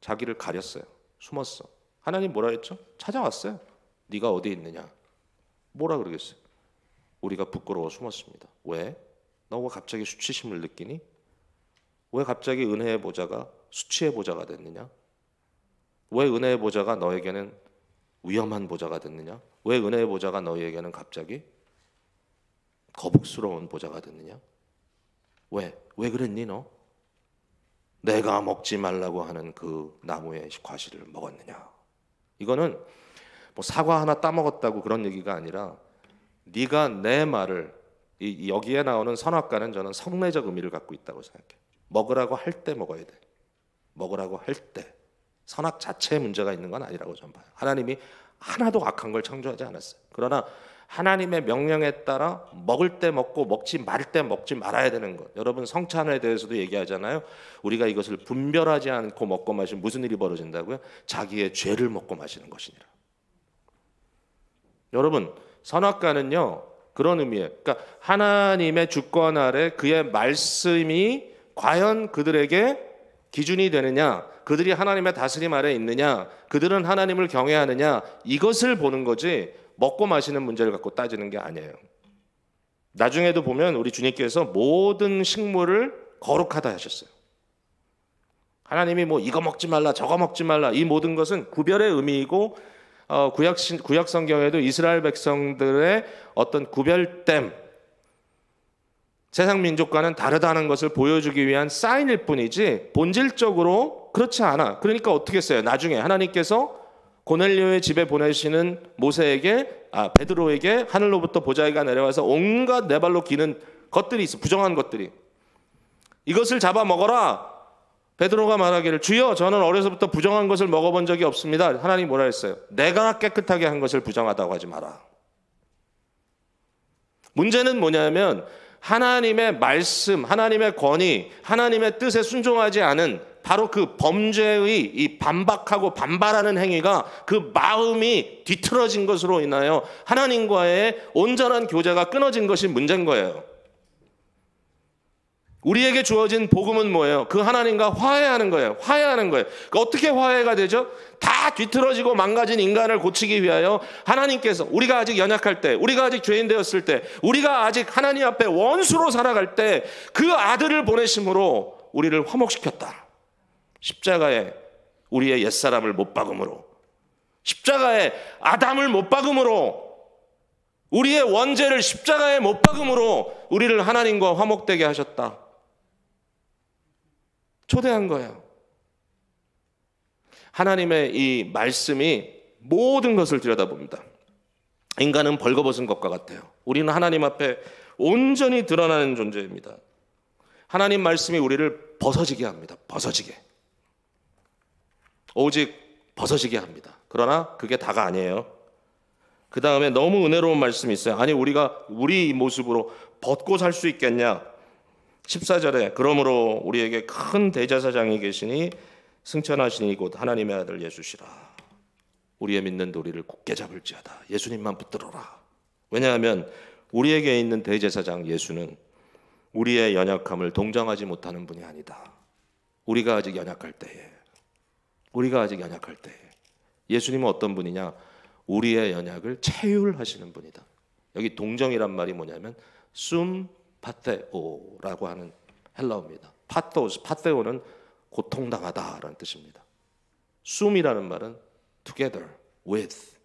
자기를 가렸어요. 숨었어. 하나님 뭐라 했죠? 찾아왔어요. 네가 어디 있느냐? 뭐라 그러겠어요? 우리가 부끄러워 숨었습니다. 왜? 너가 갑자기 수치심을 느끼니? 왜 갑자기 은혜의 보좌가 수치의 보좌가 됐느냐? 왜 은혜의 보좌가 너에게는 위험한 보좌가 됐느냐? 왜 은혜의 보좌가 너희에게는 갑자기 거북스러운 보좌가 됐느냐? 왜? 왜 그랬니 너? 내가 먹지 말라고 하는 그 나무의 과실을 먹었느냐? 이거는 뭐 사과 하나 따먹었다고 그런 얘기가 아니라 네가 내 말을 여기에 나오는 선악과는 저는 성례적 의미를 갖고 있다고 생각해요. 먹으라고 할 때 먹어야 돼. 먹으라고 할 때. 선악 자체에 문제가 있는 건 아니라고 저는 봐요. 하나님이 하나도 악한 걸 창조하지 않았어요. 그러나 하나님의 명령에 따라 먹을 때 먹고 먹지 말 때 먹지 말아야 되는 것. 여러분, 성찬에 대해서도 얘기하잖아요. 우리가 이것을 분별하지 않고 먹고 마시면 무슨 일이 벌어진다고요? 자기의 죄를 먹고 마시는 것이니라. 여러분, 선악과는요 그런 의미예요. 그러니까 하나님의 주권 아래 그의 말씀이 과연 그들에게 기준이 되느냐, 그들이 하나님의 다스림 아래 있느냐, 그들은 하나님을 경외하느냐, 이것을 보는 거지 먹고 마시는 문제를 갖고 따지는 게 아니에요. 나중에도 보면 우리 주님께서 모든 식물을 거룩하다 하셨어요. 하나님이 뭐 이거 먹지 말라 저거 먹지 말라, 이 모든 것은 구별의 의미이고 구약 성경에도 이스라엘 백성들의 어떤 구별됨, 세상 민족과는 다르다는 것을 보여주기 위한 사인일 뿐이지 본질적으로 그렇지 않아. 그러니까 어떻게 했어요? 나중에 하나님께서 고넬료의 집에 보내시는 모세에게, 베드로에게 하늘로부터 보자기가 내려와서 온갖 네 발로 기는 것들이 있어. 부정한 것들이. 이것을 잡아 먹어라. 베드로가 말하기를, 주여, 저는 어려서부터 부정한 것을 먹어본 적이 없습니다. 하나님 뭐라 했어요? 내가 깨끗하게 한 것을 부정하다고 하지 마라. 문제는 뭐냐면 하나님의 말씀, 하나님의 권위, 하나님의 뜻에 순종하지 않은 바로 그 범죄의 이 반박하고 반발하는 행위가 그 마음이 뒤틀어진 것으로 인하여 하나님과의 온전한 교제가 끊어진 것이 문제인 거예요. 우리에게 주어진 복음은 뭐예요? 그 하나님과 화해하는 거예요. 화해하는 거예요. 어떻게 화해가 되죠? 다 뒤틀어지고 망가진 인간을 고치기 위하여 하나님께서 우리가 아직 연약할 때, 우리가 아직 죄인 되었을 때, 우리가 아직 하나님 앞에 원수로 살아갈 때 그 아들을 보내심으로 우리를 화목시켰다. 십자가에 우리의 옛사람을 못 박음으로, 십자가에 아담을 못 박음으로, 우리의 원죄를 십자가에 못 박음으로 우리를 하나님과 화목되게 하셨다. 초대한 거예요. 하나님의 이 말씀이 모든 것을 들여다봅니다. 인간은 벌거벗은 것과 같아요. 우리는 하나님 앞에 온전히 드러나는 존재입니다. 하나님 말씀이 우리를 벗어지게 합니다. 벗어지게. 오직 벗어지게 합니다. 그러나 그게 다가 아니에요. 그 다음에 너무 은혜로운 말씀이 있어요. 아니, 우리가 우리 모습으로 벗고 살 수 있겠냐? 14절에 그러므로 우리에게 큰 대제사장이 계시니 승천하시니 곧 하나님의 아들 예수시라. 우리의 믿는 도리를 굳게 잡을지어다. 예수님만 붙들어라. 왜냐하면 우리에게 있는 대제사장 예수는 우리의 연약함을 동정하지 못하는 분이 아니다. 우리가 아직 연약할 때에, 예수님은 어떤 분이냐? 우리의 연약을 체휼하시는 분이다. 여기 동정이란 말이 뭐냐면 파테오라고 하는 헬라어입니다. 파테오는 고통당하다라는 뜻입니다. 숨이라는 말은 together with.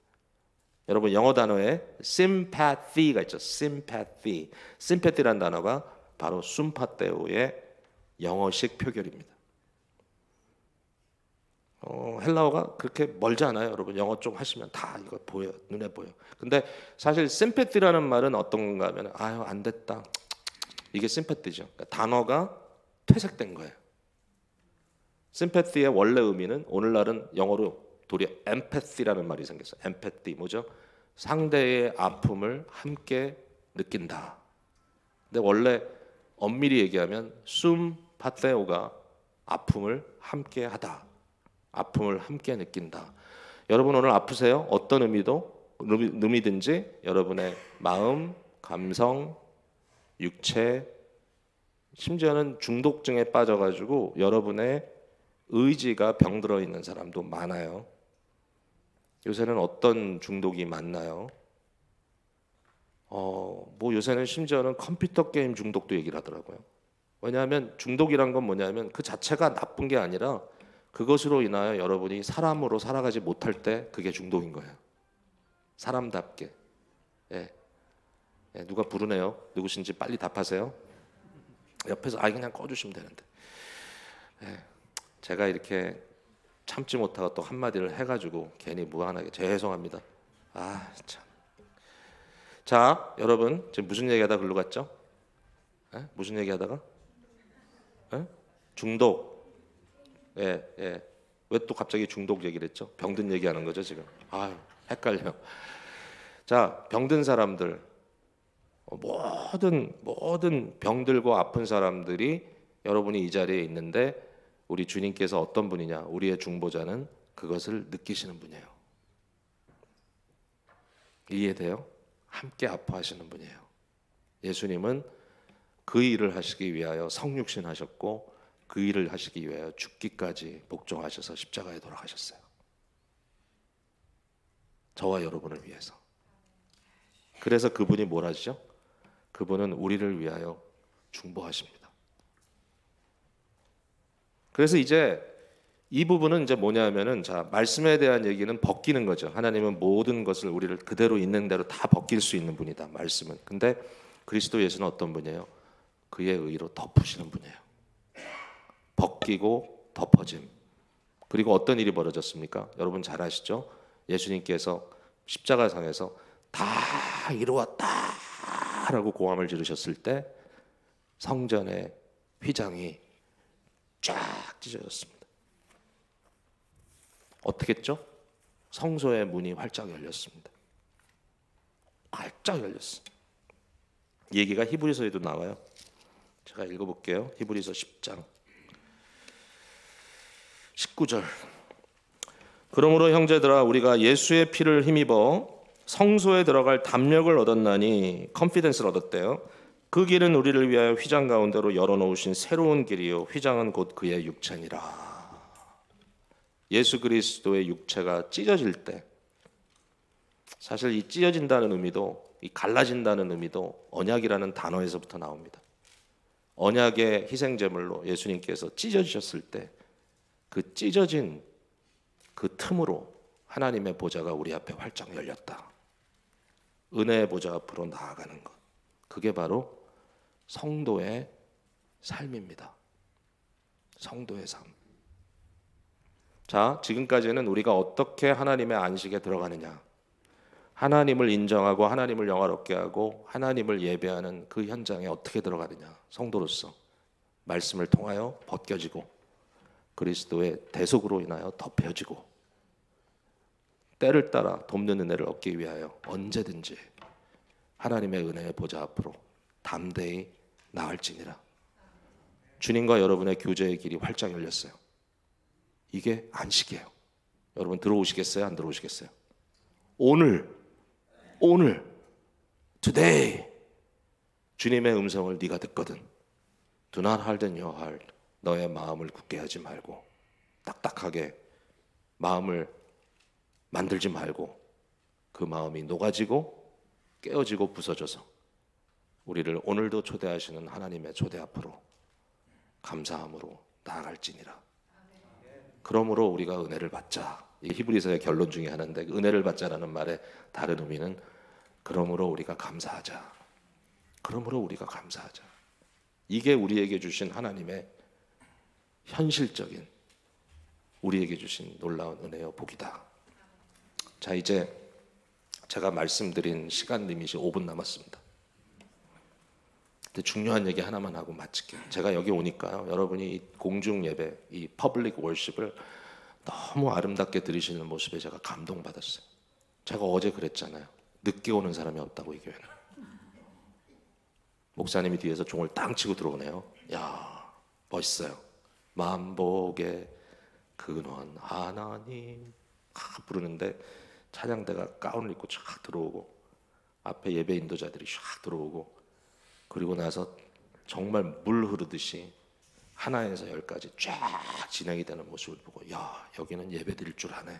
여러분 영어 단어에 sympathy가 있죠. sympathy라는 단어가 바로 숨파테오의 영어식 표결입니다. 헬라어가 그렇게 멀지 않아요. 여러분 영어 좀 하시면 다 이거 보여, 눈에 보여. 근데 사실 sympathy라는 말은 어떤 건가 하면 아유 안 됐다. 이게 심패티죠. 그러니까 단어가 퇴색된 거예요. 심패티의 원래 의미는 오늘날은 영어로 도리어 empathy라는 말이 생겼어요. empathy 뭐죠? 상대의 아픔을 함께 느낀다. 근데 원래 엄밀히 얘기하면 숨파테오가 아픔을 함께 하다. 아픔을 함께 느낀다. 여러분 오늘 아프세요? 어떤 의미든지 여러분의 마음, 감성, 육체, 심지어는 중독증에 빠져가지고 여러분의 의지가 병들어 있는 사람도 많아요. 요새는 어떤 중독이 많나요? 뭐 요새는 심지어는 컴퓨터 게임 중독도 얘기를 하더라고요. 왜냐하면 중독이란 건 뭐냐면 그 자체가 나쁜 게 아니라 그것으로 인하여 여러분이 사람으로 살아가지 못할 때 그게 중독인 거예요. 사람답게. 예. 누가 부르네요. 누구신지 빨리 답하세요. 옆에서 그냥 꺼주시면 되는데. 제가 이렇게 참지 못하고 또 한마디를 해가지고 괜히 무한하게 죄송합니다. 참. 자, 여러분 지금 무슨 얘기하다 글로 갔죠? 무슨 얘기하다가? 중독. 왜 또 갑자기 중독 얘기를 했죠? 병든 얘기하는 거죠 지금. 헷갈려. 자, 병든 사람들. 모든 병들고 아픈 사람들이 여러분이 이 자리에 있는데 우리 주님께서 어떤 분이냐? 우리의 중보자는 그것을 느끼시는 분이에요. 이해돼요? 함께 아파하시는 분이에요. 예수님은 그 일을 하시기 위하여 성육신 하셨고 그 일을 하시기 위하여 죽기까지 복종하셔서 십자가에 돌아가셨어요. 저와 여러분을 위해서. 그래서 그분이 뭘 하시죠? 그분은 우리를 위하여 중보하십니다. 그래서 이제 이 부분은 이제 뭐냐면은 자, 말씀에 대한 얘기는 벗기는 거죠. 하나님은 모든 것을 우리를 그대로 있는 대로 다 벗길 수 있는 분이다. 말씀은. 근데 그리스도 예수는 어떤 분이에요? 그의 의로 덮으시는 분이에요. 벗기고 덮어짐. 그리고 어떤 일이 벌어졌습니까? 여러분 잘 아시죠? 예수님께서 십자가상에서 다 이루었다라고 고함을 지르셨을 때 성전의 휘장이 쫙 찢어졌습니다. 어떻게 했죠? 성소의 문이 활짝 열렸습니다. 활짝 열렸어요. 이 얘기가 히브리서에도 나와요. 제가 읽어볼게요. 히브리서 10장 19절. 그러므로 형제들아 우리가 예수의 피를 힘입어 성소에 들어갈 담력을 얻었나니, 컨피던스를 얻었대요. 그 길은 우리를 위하여 휘장 가운데로 열어놓으신 새로운 길이요 휘장은 곧 그의 육체니라. 예수 그리스도의 육체가 찢어질 때, 사실 이 찢어진다는 의미도, 이 갈라진다는 의미도 언약이라는 단어에서부터 나옵니다. 언약의 희생제물로 예수님께서 찢어지셨을 때 그 찢어진 그 틈으로 하나님의 보좌가 우리 앞에 활짝 열렸다. 은혜의 보좌 앞으로 나아가는 것, 그게 바로 성도의 삶입니다. 성도의 삶. 자, 지금까지는 우리가 어떻게 하나님의 안식에 들어가느냐, 하나님을 인정하고 하나님을 영화롭게 하고 하나님을 예배하는 그 현장에 어떻게 들어가느냐, 성도로서 말씀을 통하여 벗겨지고 그리스도의 대속으로 인하여 덮여지고 때를 따라 돕는 은혜를 얻기 위하여 언제든지 하나님의 은혜의 보좌 앞으로 담대히 나갈지니라. 주님과 여러분의 교제의 길이 활짝 열렸어요. 이게 안식이에요. 여러분 들어오시겠어요? 안 들어오시겠어요? 오늘 today 주님의 음성을 네가 듣거든 do not harden your heart. 너의 마음을 굳게 하지 말고, 딱딱하게 마음을 만들지 말고, 그 마음이 녹아지고 깨어지고 부서져서 우리를 오늘도 초대하시는 하나님의 초대 앞으로 감사함으로 나아갈지니라. 그러므로 우리가 은혜를 받자. 이 히브리서의 결론 중에 하나인데, 은혜를 받자라는 말의 다른 의미는 그러므로 우리가 감사하자. 그러므로 우리가 감사하자. 이게 우리에게 주신 하나님의 현실적인, 우리에게 주신 놀라운 은혜여 복이다. 자, 이제 제가 말씀드린 시간 리밋이 5분 남았습니다. 근데 중요한 얘기 하나만 하고 마칠게요. 제가 여기 오니까요, 여러분이 이 공중 예배, 이 퍼블릭 월십을 너무 아름답게 드리시는 모습에 제가 감동받았어요. 제가 어제 그랬잖아요. 늦게 오는 사람이 없다고, 이 교회는. 목사님이 뒤에서 종을 땅 치고 들어오네요. 야, 멋있어요. 만복의 근원 하나님 부르는데 찬양대가 가운을 입고 쫙 들어오고, 앞에 예배 인도자들이 쫙 들어오고, 그리고 나서 정말 물 흐르듯이 하나에서 열까지 쫙 진행이 되는 모습을 보고, 야, 여기는 예배 드릴 줄 아네.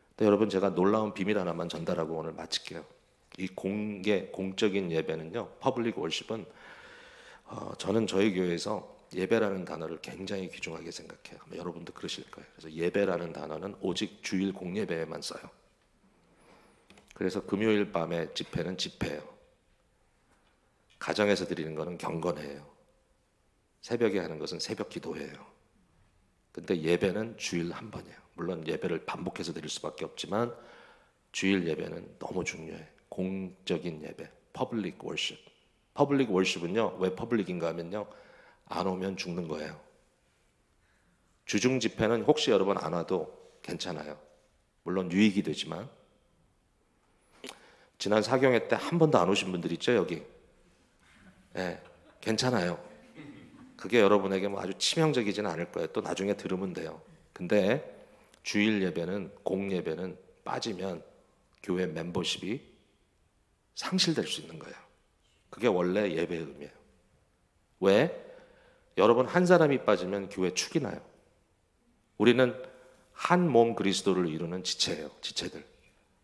근데 여러분, 제가 놀라운 비밀 하나만 전달하고 오늘 마칠게요. 이 공적인 예배는요, 퍼블릭 월십은 저는 저희 교회에서 예배라는 단어를 굉장히 귀중하게 생각해요. 여러분도 그러실 거예요. 그래서 예배라는 단어는 오직 주일 공예배에만 써요. 그래서 금요일 밤에 집회는 집회예요. 가정에서 드리는 거는 경건회예요. 새벽에 하는 것은 새벽 기도회예요. 근데 예배는 주일 한 번이에요. 물론 예배를 반복해서 드릴 수밖에 없지만 주일 예배는 너무 중요해. 공적인 예배, 퍼블릭 월십. 퍼블릭 월십은요, 왜 퍼블릭인가 하면요, 안 오면 죽는 거예요. 주중 집회는 혹시 여러분 안 와도 괜찮아요. 물론 유익이 되지만, 지난 사경회 때 한 번도 안 오신 분들 있죠, 여기? 네, 괜찮아요. 그게 여러분에게 뭐 아주 치명적이지는 않을 거예요. 또 나중에 들으면 돼요. 근데 주일 예배는, 공예배는 빠지면 교회 멤버십이 상실될 수 있는 거예요. 그게 원래 예배의 의미예요. 왜? 여러분 한 사람이 빠지면 교회 축이 나요. 우리는 한 몸 그리스도를 이루는 지체예요. 지체들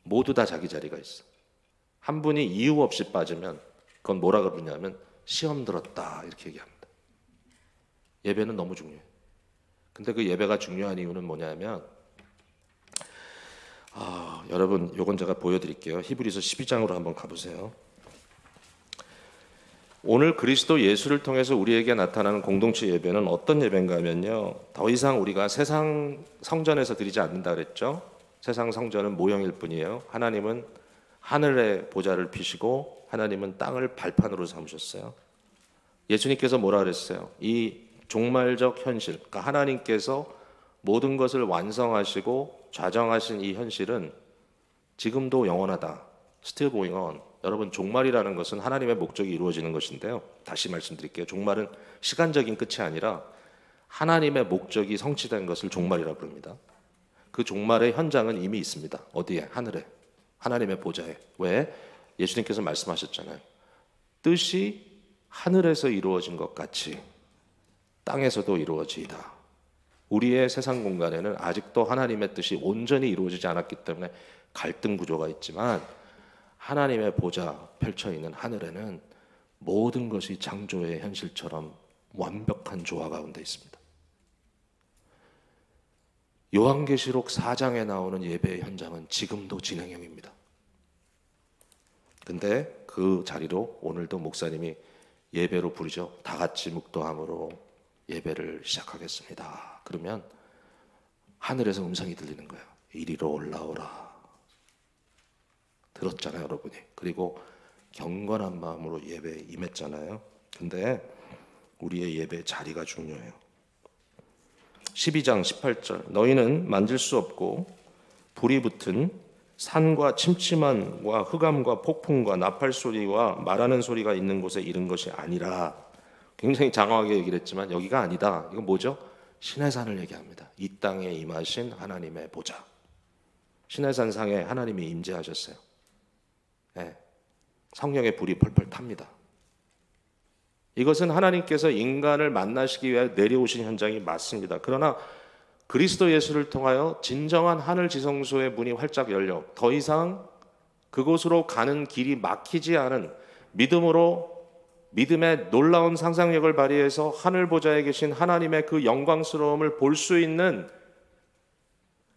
모두 다 자기 자리가 있어. 한 분이 이유 없이 빠지면 그건 뭐라 그러냐면 시험 들었다 이렇게 얘기합니다. 예배는 너무 중요해요. 근데 그 예배가 중요한 이유는 뭐냐면, 여러분 요건 제가 보여드릴게요. 히브리서 12장으로 한번 가보세요. 오늘 그리스도 예수를 통해서 우리에게 나타나는 공동체 예배는 어떤 예배인가 하면요, 더 이상 우리가 세상 성전에서 드리지 않는다 그랬죠. 세상 성전은 모형일 뿐이에요. 하나님은 하늘의 보좌를 피시고 하나님은 땅을 발판으로 삼으셨어요. 예수님께서 뭐라 그랬어요? 이 종말적 현실, 그러니까 하나님께서 모든 것을 완성하시고 좌정하신 이 현실은 지금도 영원하다. Still going on. 여러분, 종말이라는 것은 하나님의 목적이 이루어지는 것인데요, 다시 말씀드릴게요. 종말은 시간적인 끝이 아니라 하나님의 목적이 성취된 것을 종말이라고 부릅니다. 그 종말의 현장은 이미 있습니다. 어디에? 하늘에. 하나님의 보좌에. 왜? 예수님께서 말씀하셨잖아요. 뜻이 하늘에서 이루어진 것 같이 땅에서도 이루어지이다. 우리의 세상 공간에는 아직도 하나님의 뜻이 온전히 이루어지지 않았기 때문에 갈등 구조가 있지만, 하나님의 보좌 펼쳐 있는 하늘에는 모든 것이 창조의 현실처럼 완벽한 조화 가운데 있습니다. 요한계시록 4장에 나오는 예배의 현장은 지금도 진행형입니다. 근데 그 자리로 오늘도 목사님이 예배로 부르죠. 다 같이 묵도함으로 예배를 시작하겠습니다. 그러면 하늘에서 음성이 들리는 거예요. 이리로 올라오라. 들었잖아요, 여러분이. 그리고 경건한 마음으로 예배에 임했잖아요. 근데 우리의 예배 자리가 중요해요. 12장 18절, 너희는 만질 수 없고 불이 붙은 산과 침침함과 흑암과 폭풍과 나팔 소리와 말하는 소리가 있는 곳에 이른 것이 아니라, 굉장히 장황하게 얘기를 했지만 여기가 아니다. 이건 뭐죠? 시내산을 얘기합니다. 이 땅에 임하신 하나님의 보좌. 시내산 상에 하나님이 임재하셨어요. 네. 성령의 불이 펄펄 탑니다. 이것은 하나님께서 인간을 만나시기 위해 내려오신 현장이 맞습니다. 그러나 그리스도 예수를 통하여 진정한 하늘 지성소의 문이 활짝 열려 더 이상 그곳으로 가는 길이 막히지 않은 믿음의 놀라운 상상력을 발휘해서 하늘 보좌에 계신 하나님의 그 영광스러움을 볼 수 있는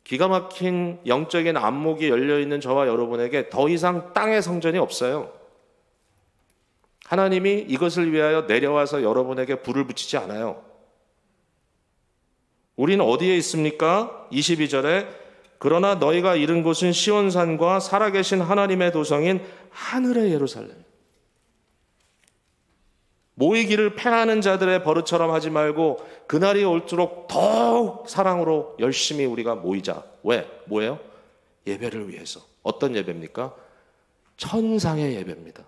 기가 막힌 영적인 안목이 열려있는 저와 여러분에게 더 이상 땅의 성전이 없어요. 하나님이 이것을 위하여 내려와서 여러분에게 불을 붙이지 않아요. 우리는 어디에 있습니까? 22절에 그러나 너희가 이른 곳은 시온산과 살아계신 하나님의 도성인 하늘의 예루살렘. 모이기를 패하는 자들의 버릇처럼 하지 말고 그날이 올수록 더욱 사랑으로 열심히 우리가 모이자. 왜? 뭐예요? 예배를 위해서. 어떤 예배입니까? 천상의 예배입니다.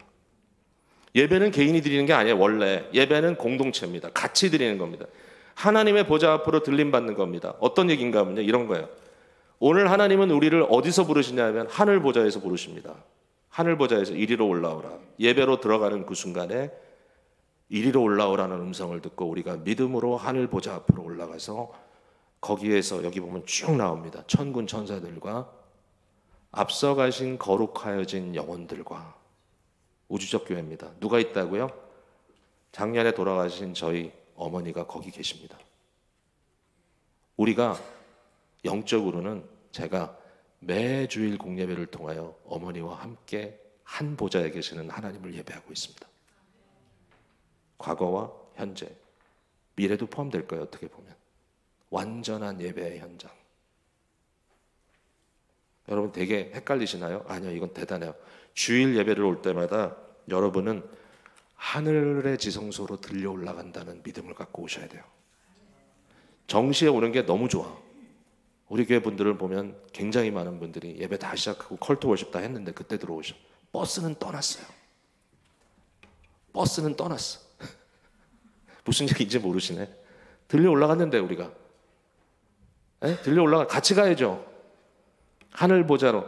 예배는 개인이 드리는 게 아니에요. 원래 예배는 공동체입니다. 같이 드리는 겁니다. 하나님의 보좌 앞으로 들림받는 겁니다. 어떤 얘기인가 하면요, 이런 거예요. 오늘 하나님은 우리를 어디서 부르시냐면 하늘 보좌에서 부르십니다. 하늘 보좌에서 이리로 올라오라. 예배로 들어가는 그 순간에 이리로 올라오라는 음성을 듣고 우리가 믿음으로 하늘 보좌 앞으로 올라가서 거기에서, 여기 보면 쭉 나옵니다. 천군 천사들과 앞서가신 거룩하여진 영혼들과 우주적 교회입니다. 누가 있다고요? 작년에 돌아가신 저희 어머니가 거기 계십니다. 우리가 영적으로는 제가 매주일 공예배를 통하여 어머니와 함께 한 보좌에 계시는 하나님을 예배하고 있습니다. 과거와 현재, 미래도 포함될 거예요. 어떻게 보면 완전한 예배의 현장. 여러분 되게 헷갈리시나요? 아니요, 이건 대단해요. 주일 예배를 올 때마다 여러분은 하늘의 지성소로 들려 올라간다는 믿음을 갖고 오셔야 돼요. 정시에 오는 게 너무 좋아. 우리 교회 분들을 보면 굉장히 많은 분들이 예배 다 시작하고 컬트 월십 다 했는데 그때 들어오셔. 버스는 떠났어요. 버스는 떠났어. 무슨 얘기인지 모르시네. 들려 올라갔는데 우리가 들려 올라가 같이 가야죠. 하늘 보좌로.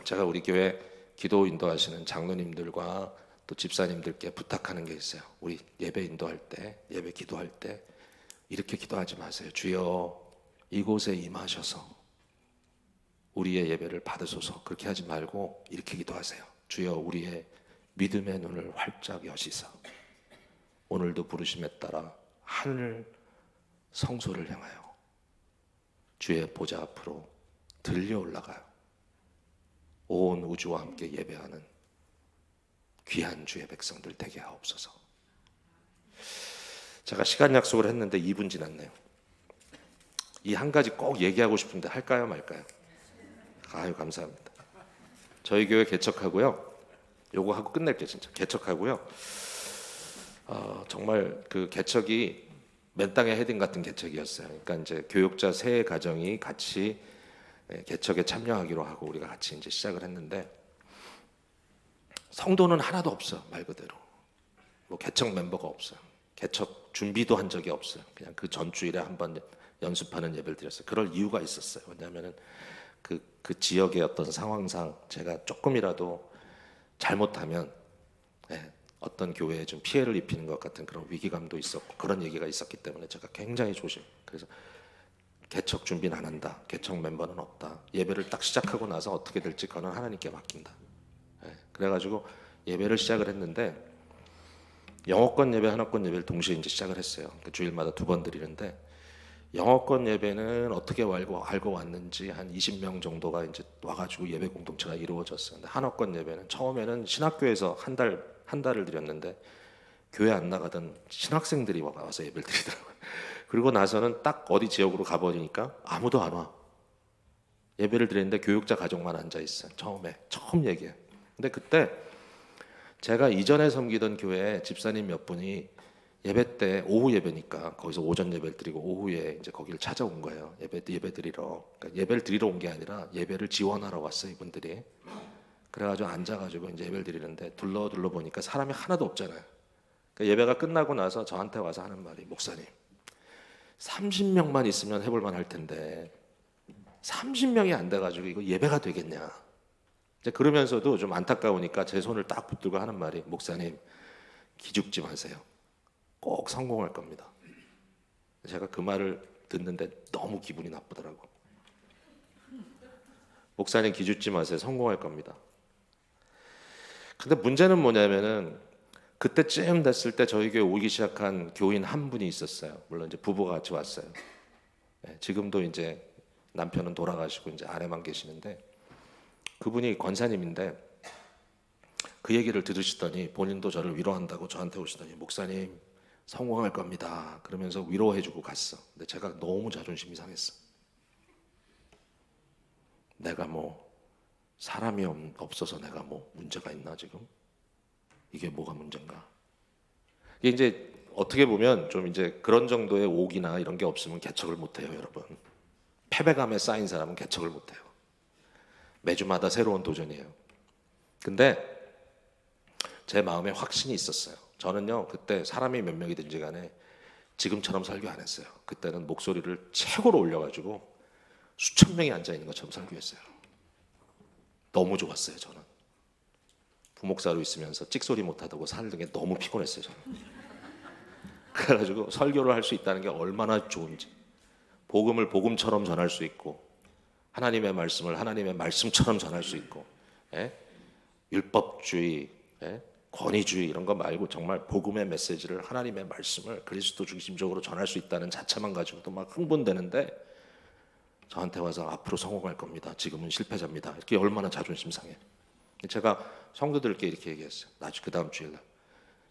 제가 우리 교회 기도 인도하시는 장로님들과 또 집사님들께 부탁하는 게 있어요. 우리 예배 인도할 때, 예배 기도할 때 이렇게 기도하지 마세요. 주여 이곳에 임하셔서 우리의 예배를 받으소서. 그렇게 하지 말고 이렇게 기도하세요. 주여 우리의 믿음의 눈을 활짝 여시사 오늘도 부르심에 따라 하늘 성소를 향하여 주의 보좌 앞으로 들려 올라가요. 온 우주와 함께 예배하는 귀한 주의 백성들 되게 하옵소서. 제가 시간 약속을 했는데 2분 지났네요. 이 한 가지 꼭 얘기하고 싶은데 할까요 말까요? 아유, 감사합니다. 저희 교회 개척하고요. 요거 하고 끝낼게요. 진짜 개척하고요. 정말 그 개척이 맨 땅에 헤딩 같은 개척이었어요. 그러니까 이제 교육자 세 가정이 같이 개척에 참여하기로 하고 우리가 같이 이제 시작을 했는데, 성도는 하나도 없어요. 말 그대로 뭐 개척 멤버가 없어요. 개척 준비도 한 적이 없어요. 그냥 그 전주일에 한번 연습하는 예배를 드렸어요. 그럴 이유가 있었어요. 왜냐하면 그 지역의 어떤 상황상 제가 조금이라도 잘못하면 어떤 교회에 좀 피해를 입히는 것 같은 그런 위기감도 있었고, 그런 얘기가 있었기 때문에 제가 굉장히 그래서 개척 준비는 안 한다, 개척 멤버는 없다, 예배를 딱 시작하고 나서 어떻게 될지 그거는 하나님께 맡긴다. 그래가지고 예배를 시작을 했는데, 영어권 예배, 한어권 예배를 동시에 이제 시작을 했어요. 주일마다 2번 드리는데, 영어권 예배는 어떻게 알고 왔는지 한 20명 정도가 이제 와가지고 예배 공동체가 이루어졌어요. 근데 한어권 예배는 처음에는 신학교에서 한 달을 드렸는데, 교회 안 나가던 신학생들이 와서 예배를 드리더라고요. 그리고 나서는 딱 어디 지역으로 가버리니까 아무도 안 와. 예배를 드리는데 교육자 가족만 앉아 있어요. 처음 얘기해요. 근데 그때 제가 이전에 섬기던 교회에 집사님 몇 분이 예배 때, 오후 예배니까 거기서 오전 예배를 드리고 오후에 이제 거기를 찾아온 거예요. 예배 드리러. 그러니까 예배를 드리러 온 게 아니라 예배를 지원하러 왔어요, 이분들이. 그래가지고 앉아가지고 이제 예배를 드리는데, 둘러 보니까 사람이 하나도 없잖아요. 그러니까 예배가 끝나고 나서 저한테 와서 하는 말이, 목사님 30명만 있으면 해볼만 할 텐데 30명이 안 돼가지고 이거 예배가 되겠냐. 이제 그러면서도 좀 안타까우니까 제 손을 딱 붙들고 하는 말이, 목사님 기죽지 마세요. 꼭 성공할 겁니다. 제가 그 말을 듣는데 너무 기분이 나쁘더라고. 목사님 기죽지 마세요. 성공할 겁니다. 근데 문제는 뭐냐면은, 그때쯤 됐을 때 저희 교회 오기 시작한 교인 한 분이 있었어요. 물론 이제 부부가 같이 왔어요. 지금도 이제 남편은 돌아가시고 이제 아내만 계시는데, 그분이 권사님인데 그 얘기를 들으시더니 본인도 저를 위로한다고 저한테 오시더니, 목사님 성공할 겁니다 그러면서 위로해주고 갔어. 근데 제가 너무 자존심이 상했어. 내가 뭐 사람이 없어서 내가 뭐 문제가 있나 지금? 이게 뭐가 문제인가? 이게 이제 어떻게 보면 좀 이제 그런 정도의 옥이나 이런 게 없으면 개척을 못해요, 여러분. 패배감에 쌓인 사람은 개척을 못해요. 매주마다 새로운 도전이에요. 근데 제 마음에 확신이 있었어요. 저는요, 그때 사람이 몇 명이든지 간에 지금처럼 설교 안 했어요. 그때는 목소리를 최고로 올려가지고 수천 명이 앉아 있는 것처럼 설교했어요. 너무 좋았어요. 저는 부목사로 있으면서 찍소리 못하다고 사는 게 너무 피곤했어요. 저는. 그래가지고 설교를 할 수 있다는 게 얼마나 좋은지, 복음을 복음처럼 전할 수 있고, 하나님의 말씀을 하나님의 말씀처럼 전할 수 있고, 율법주의, 권위주의 이런 거 말고 정말 복음의 메시지를, 하나님의 말씀을 그리스도 중심적으로 전할 수 있다는 자체만 가지고도 막 흥분되는데, 저한테 와서 앞으로 성공할 겁니다, 지금은 실패자입니다, 이렇게 얼마나 자존심 상해. 제가 성도들께 이렇게 얘기했어요. 나중에 그 다음 주일날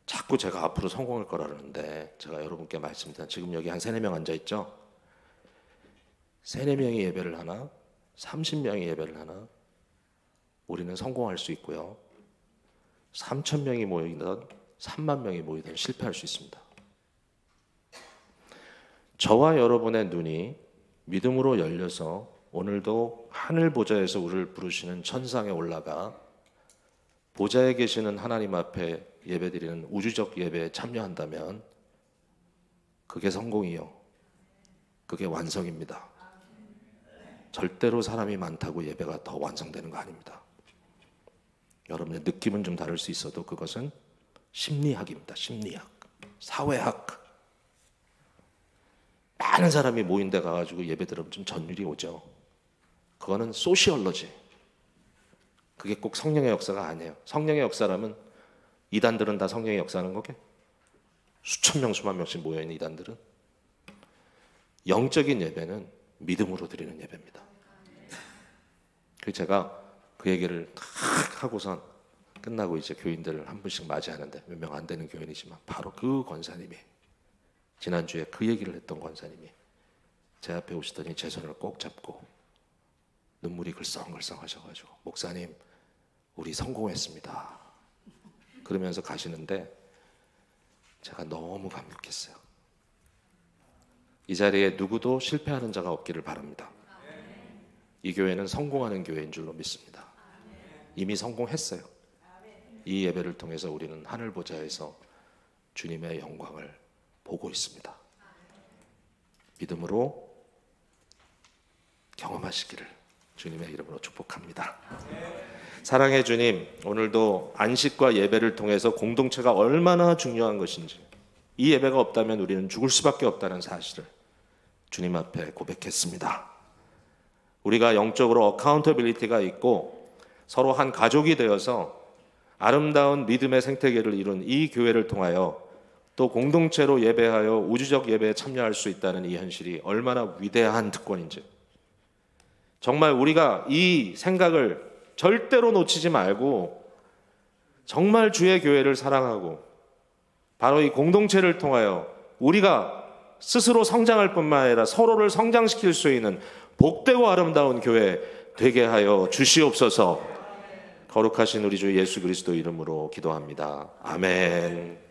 자꾸 제가 앞으로 성공할 거라는데, 제가 여러분께 말씀드린, 지금 여기 한 3-4명 앉아있죠? 3-4명이 예배를 하나 30명이 예배를 하나 우리는 성공할 수 있고요, 3,000명이 모이든 3만 명이 모이든 실패할 수 있습니다. 저와 여러분의 눈이 믿음으로 열려서 오늘도 하늘 보좌에서 우리를 부르시는 천상에 올라가 보좌에 계시는 하나님 앞에 예배드리는 우주적 예배에 참여한다면 그게 성공이요, 그게 완성입니다. 절대로 사람이 많다고 예배가 더 완성되는 거 아닙니다. 여러분의 느낌은 좀 다를 수 있어도 그것은 심리학입니다. 심리학, 사회학. 많은 사람이 모인 데 가가지고 예배 들으면 좀 전율이 오죠. 그거는 소시올러지. 그게 꼭 성령의 역사가 아니에요. 성령의 역사라면 이단들은 다 성령의 역사하는 거게? 수천 명, 수만 명씩 모여있는 이단들은? 영적인 예배는 믿음으로 드리는 예배입니다. 그래서 제가 그 얘기를 탁 하고선 끝나고 이제 교인들 한 분씩 맞이하는데 몇 명 안 되는 교인이지만 바로 그 권사님이, 지난주에 그 얘기를 했던 권사님이 제 앞에 오시더니 제 손을 꼭 잡고 눈물이 글썽글썽 하셔가지고, 목사님 우리 성공했습니다 그러면서 가시는데 제가 너무 감격했어요. 이 자리에 누구도 실패하는 자가 없기를 바랍니다. 이 교회는 성공하는 교회인 줄로 믿습니다. 이미 성공했어요. 이 예배를 통해서 우리는 하늘 보좌에서 주님의 영광을 보고 있습니다. 믿음으로 경험하시기를 주님의 이름으로 축복합니다. 사랑의 주님, 오늘도 안식과 예배를 통해서 공동체가 얼마나 중요한 것인지, 이 예배가 없다면 우리는 죽을 수밖에 없다는 사실을 주님 앞에 고백했습니다. 우리가 영적으로 어카운터빌리티가 있고 서로 한 가족이 되어서 아름다운 믿음의 생태계를 이룬 이 교회를 통하여 또 공동체로 예배하여 우주적 예배에 참여할 수 있다는 이 현실이 얼마나 위대한 특권인지, 정말 우리가 이 생각을 절대로 놓치지 말고 정말 주의 교회를 사랑하고 바로 이 공동체를 통하여 우리가 스스로 성장할 뿐만 아니라 서로를 성장시킬 수 있는 복되고 아름다운 교회 되게 하여 주시옵소서. 거룩하신 우리 주 예수 그리스도 이름으로 기도합니다. 아멘.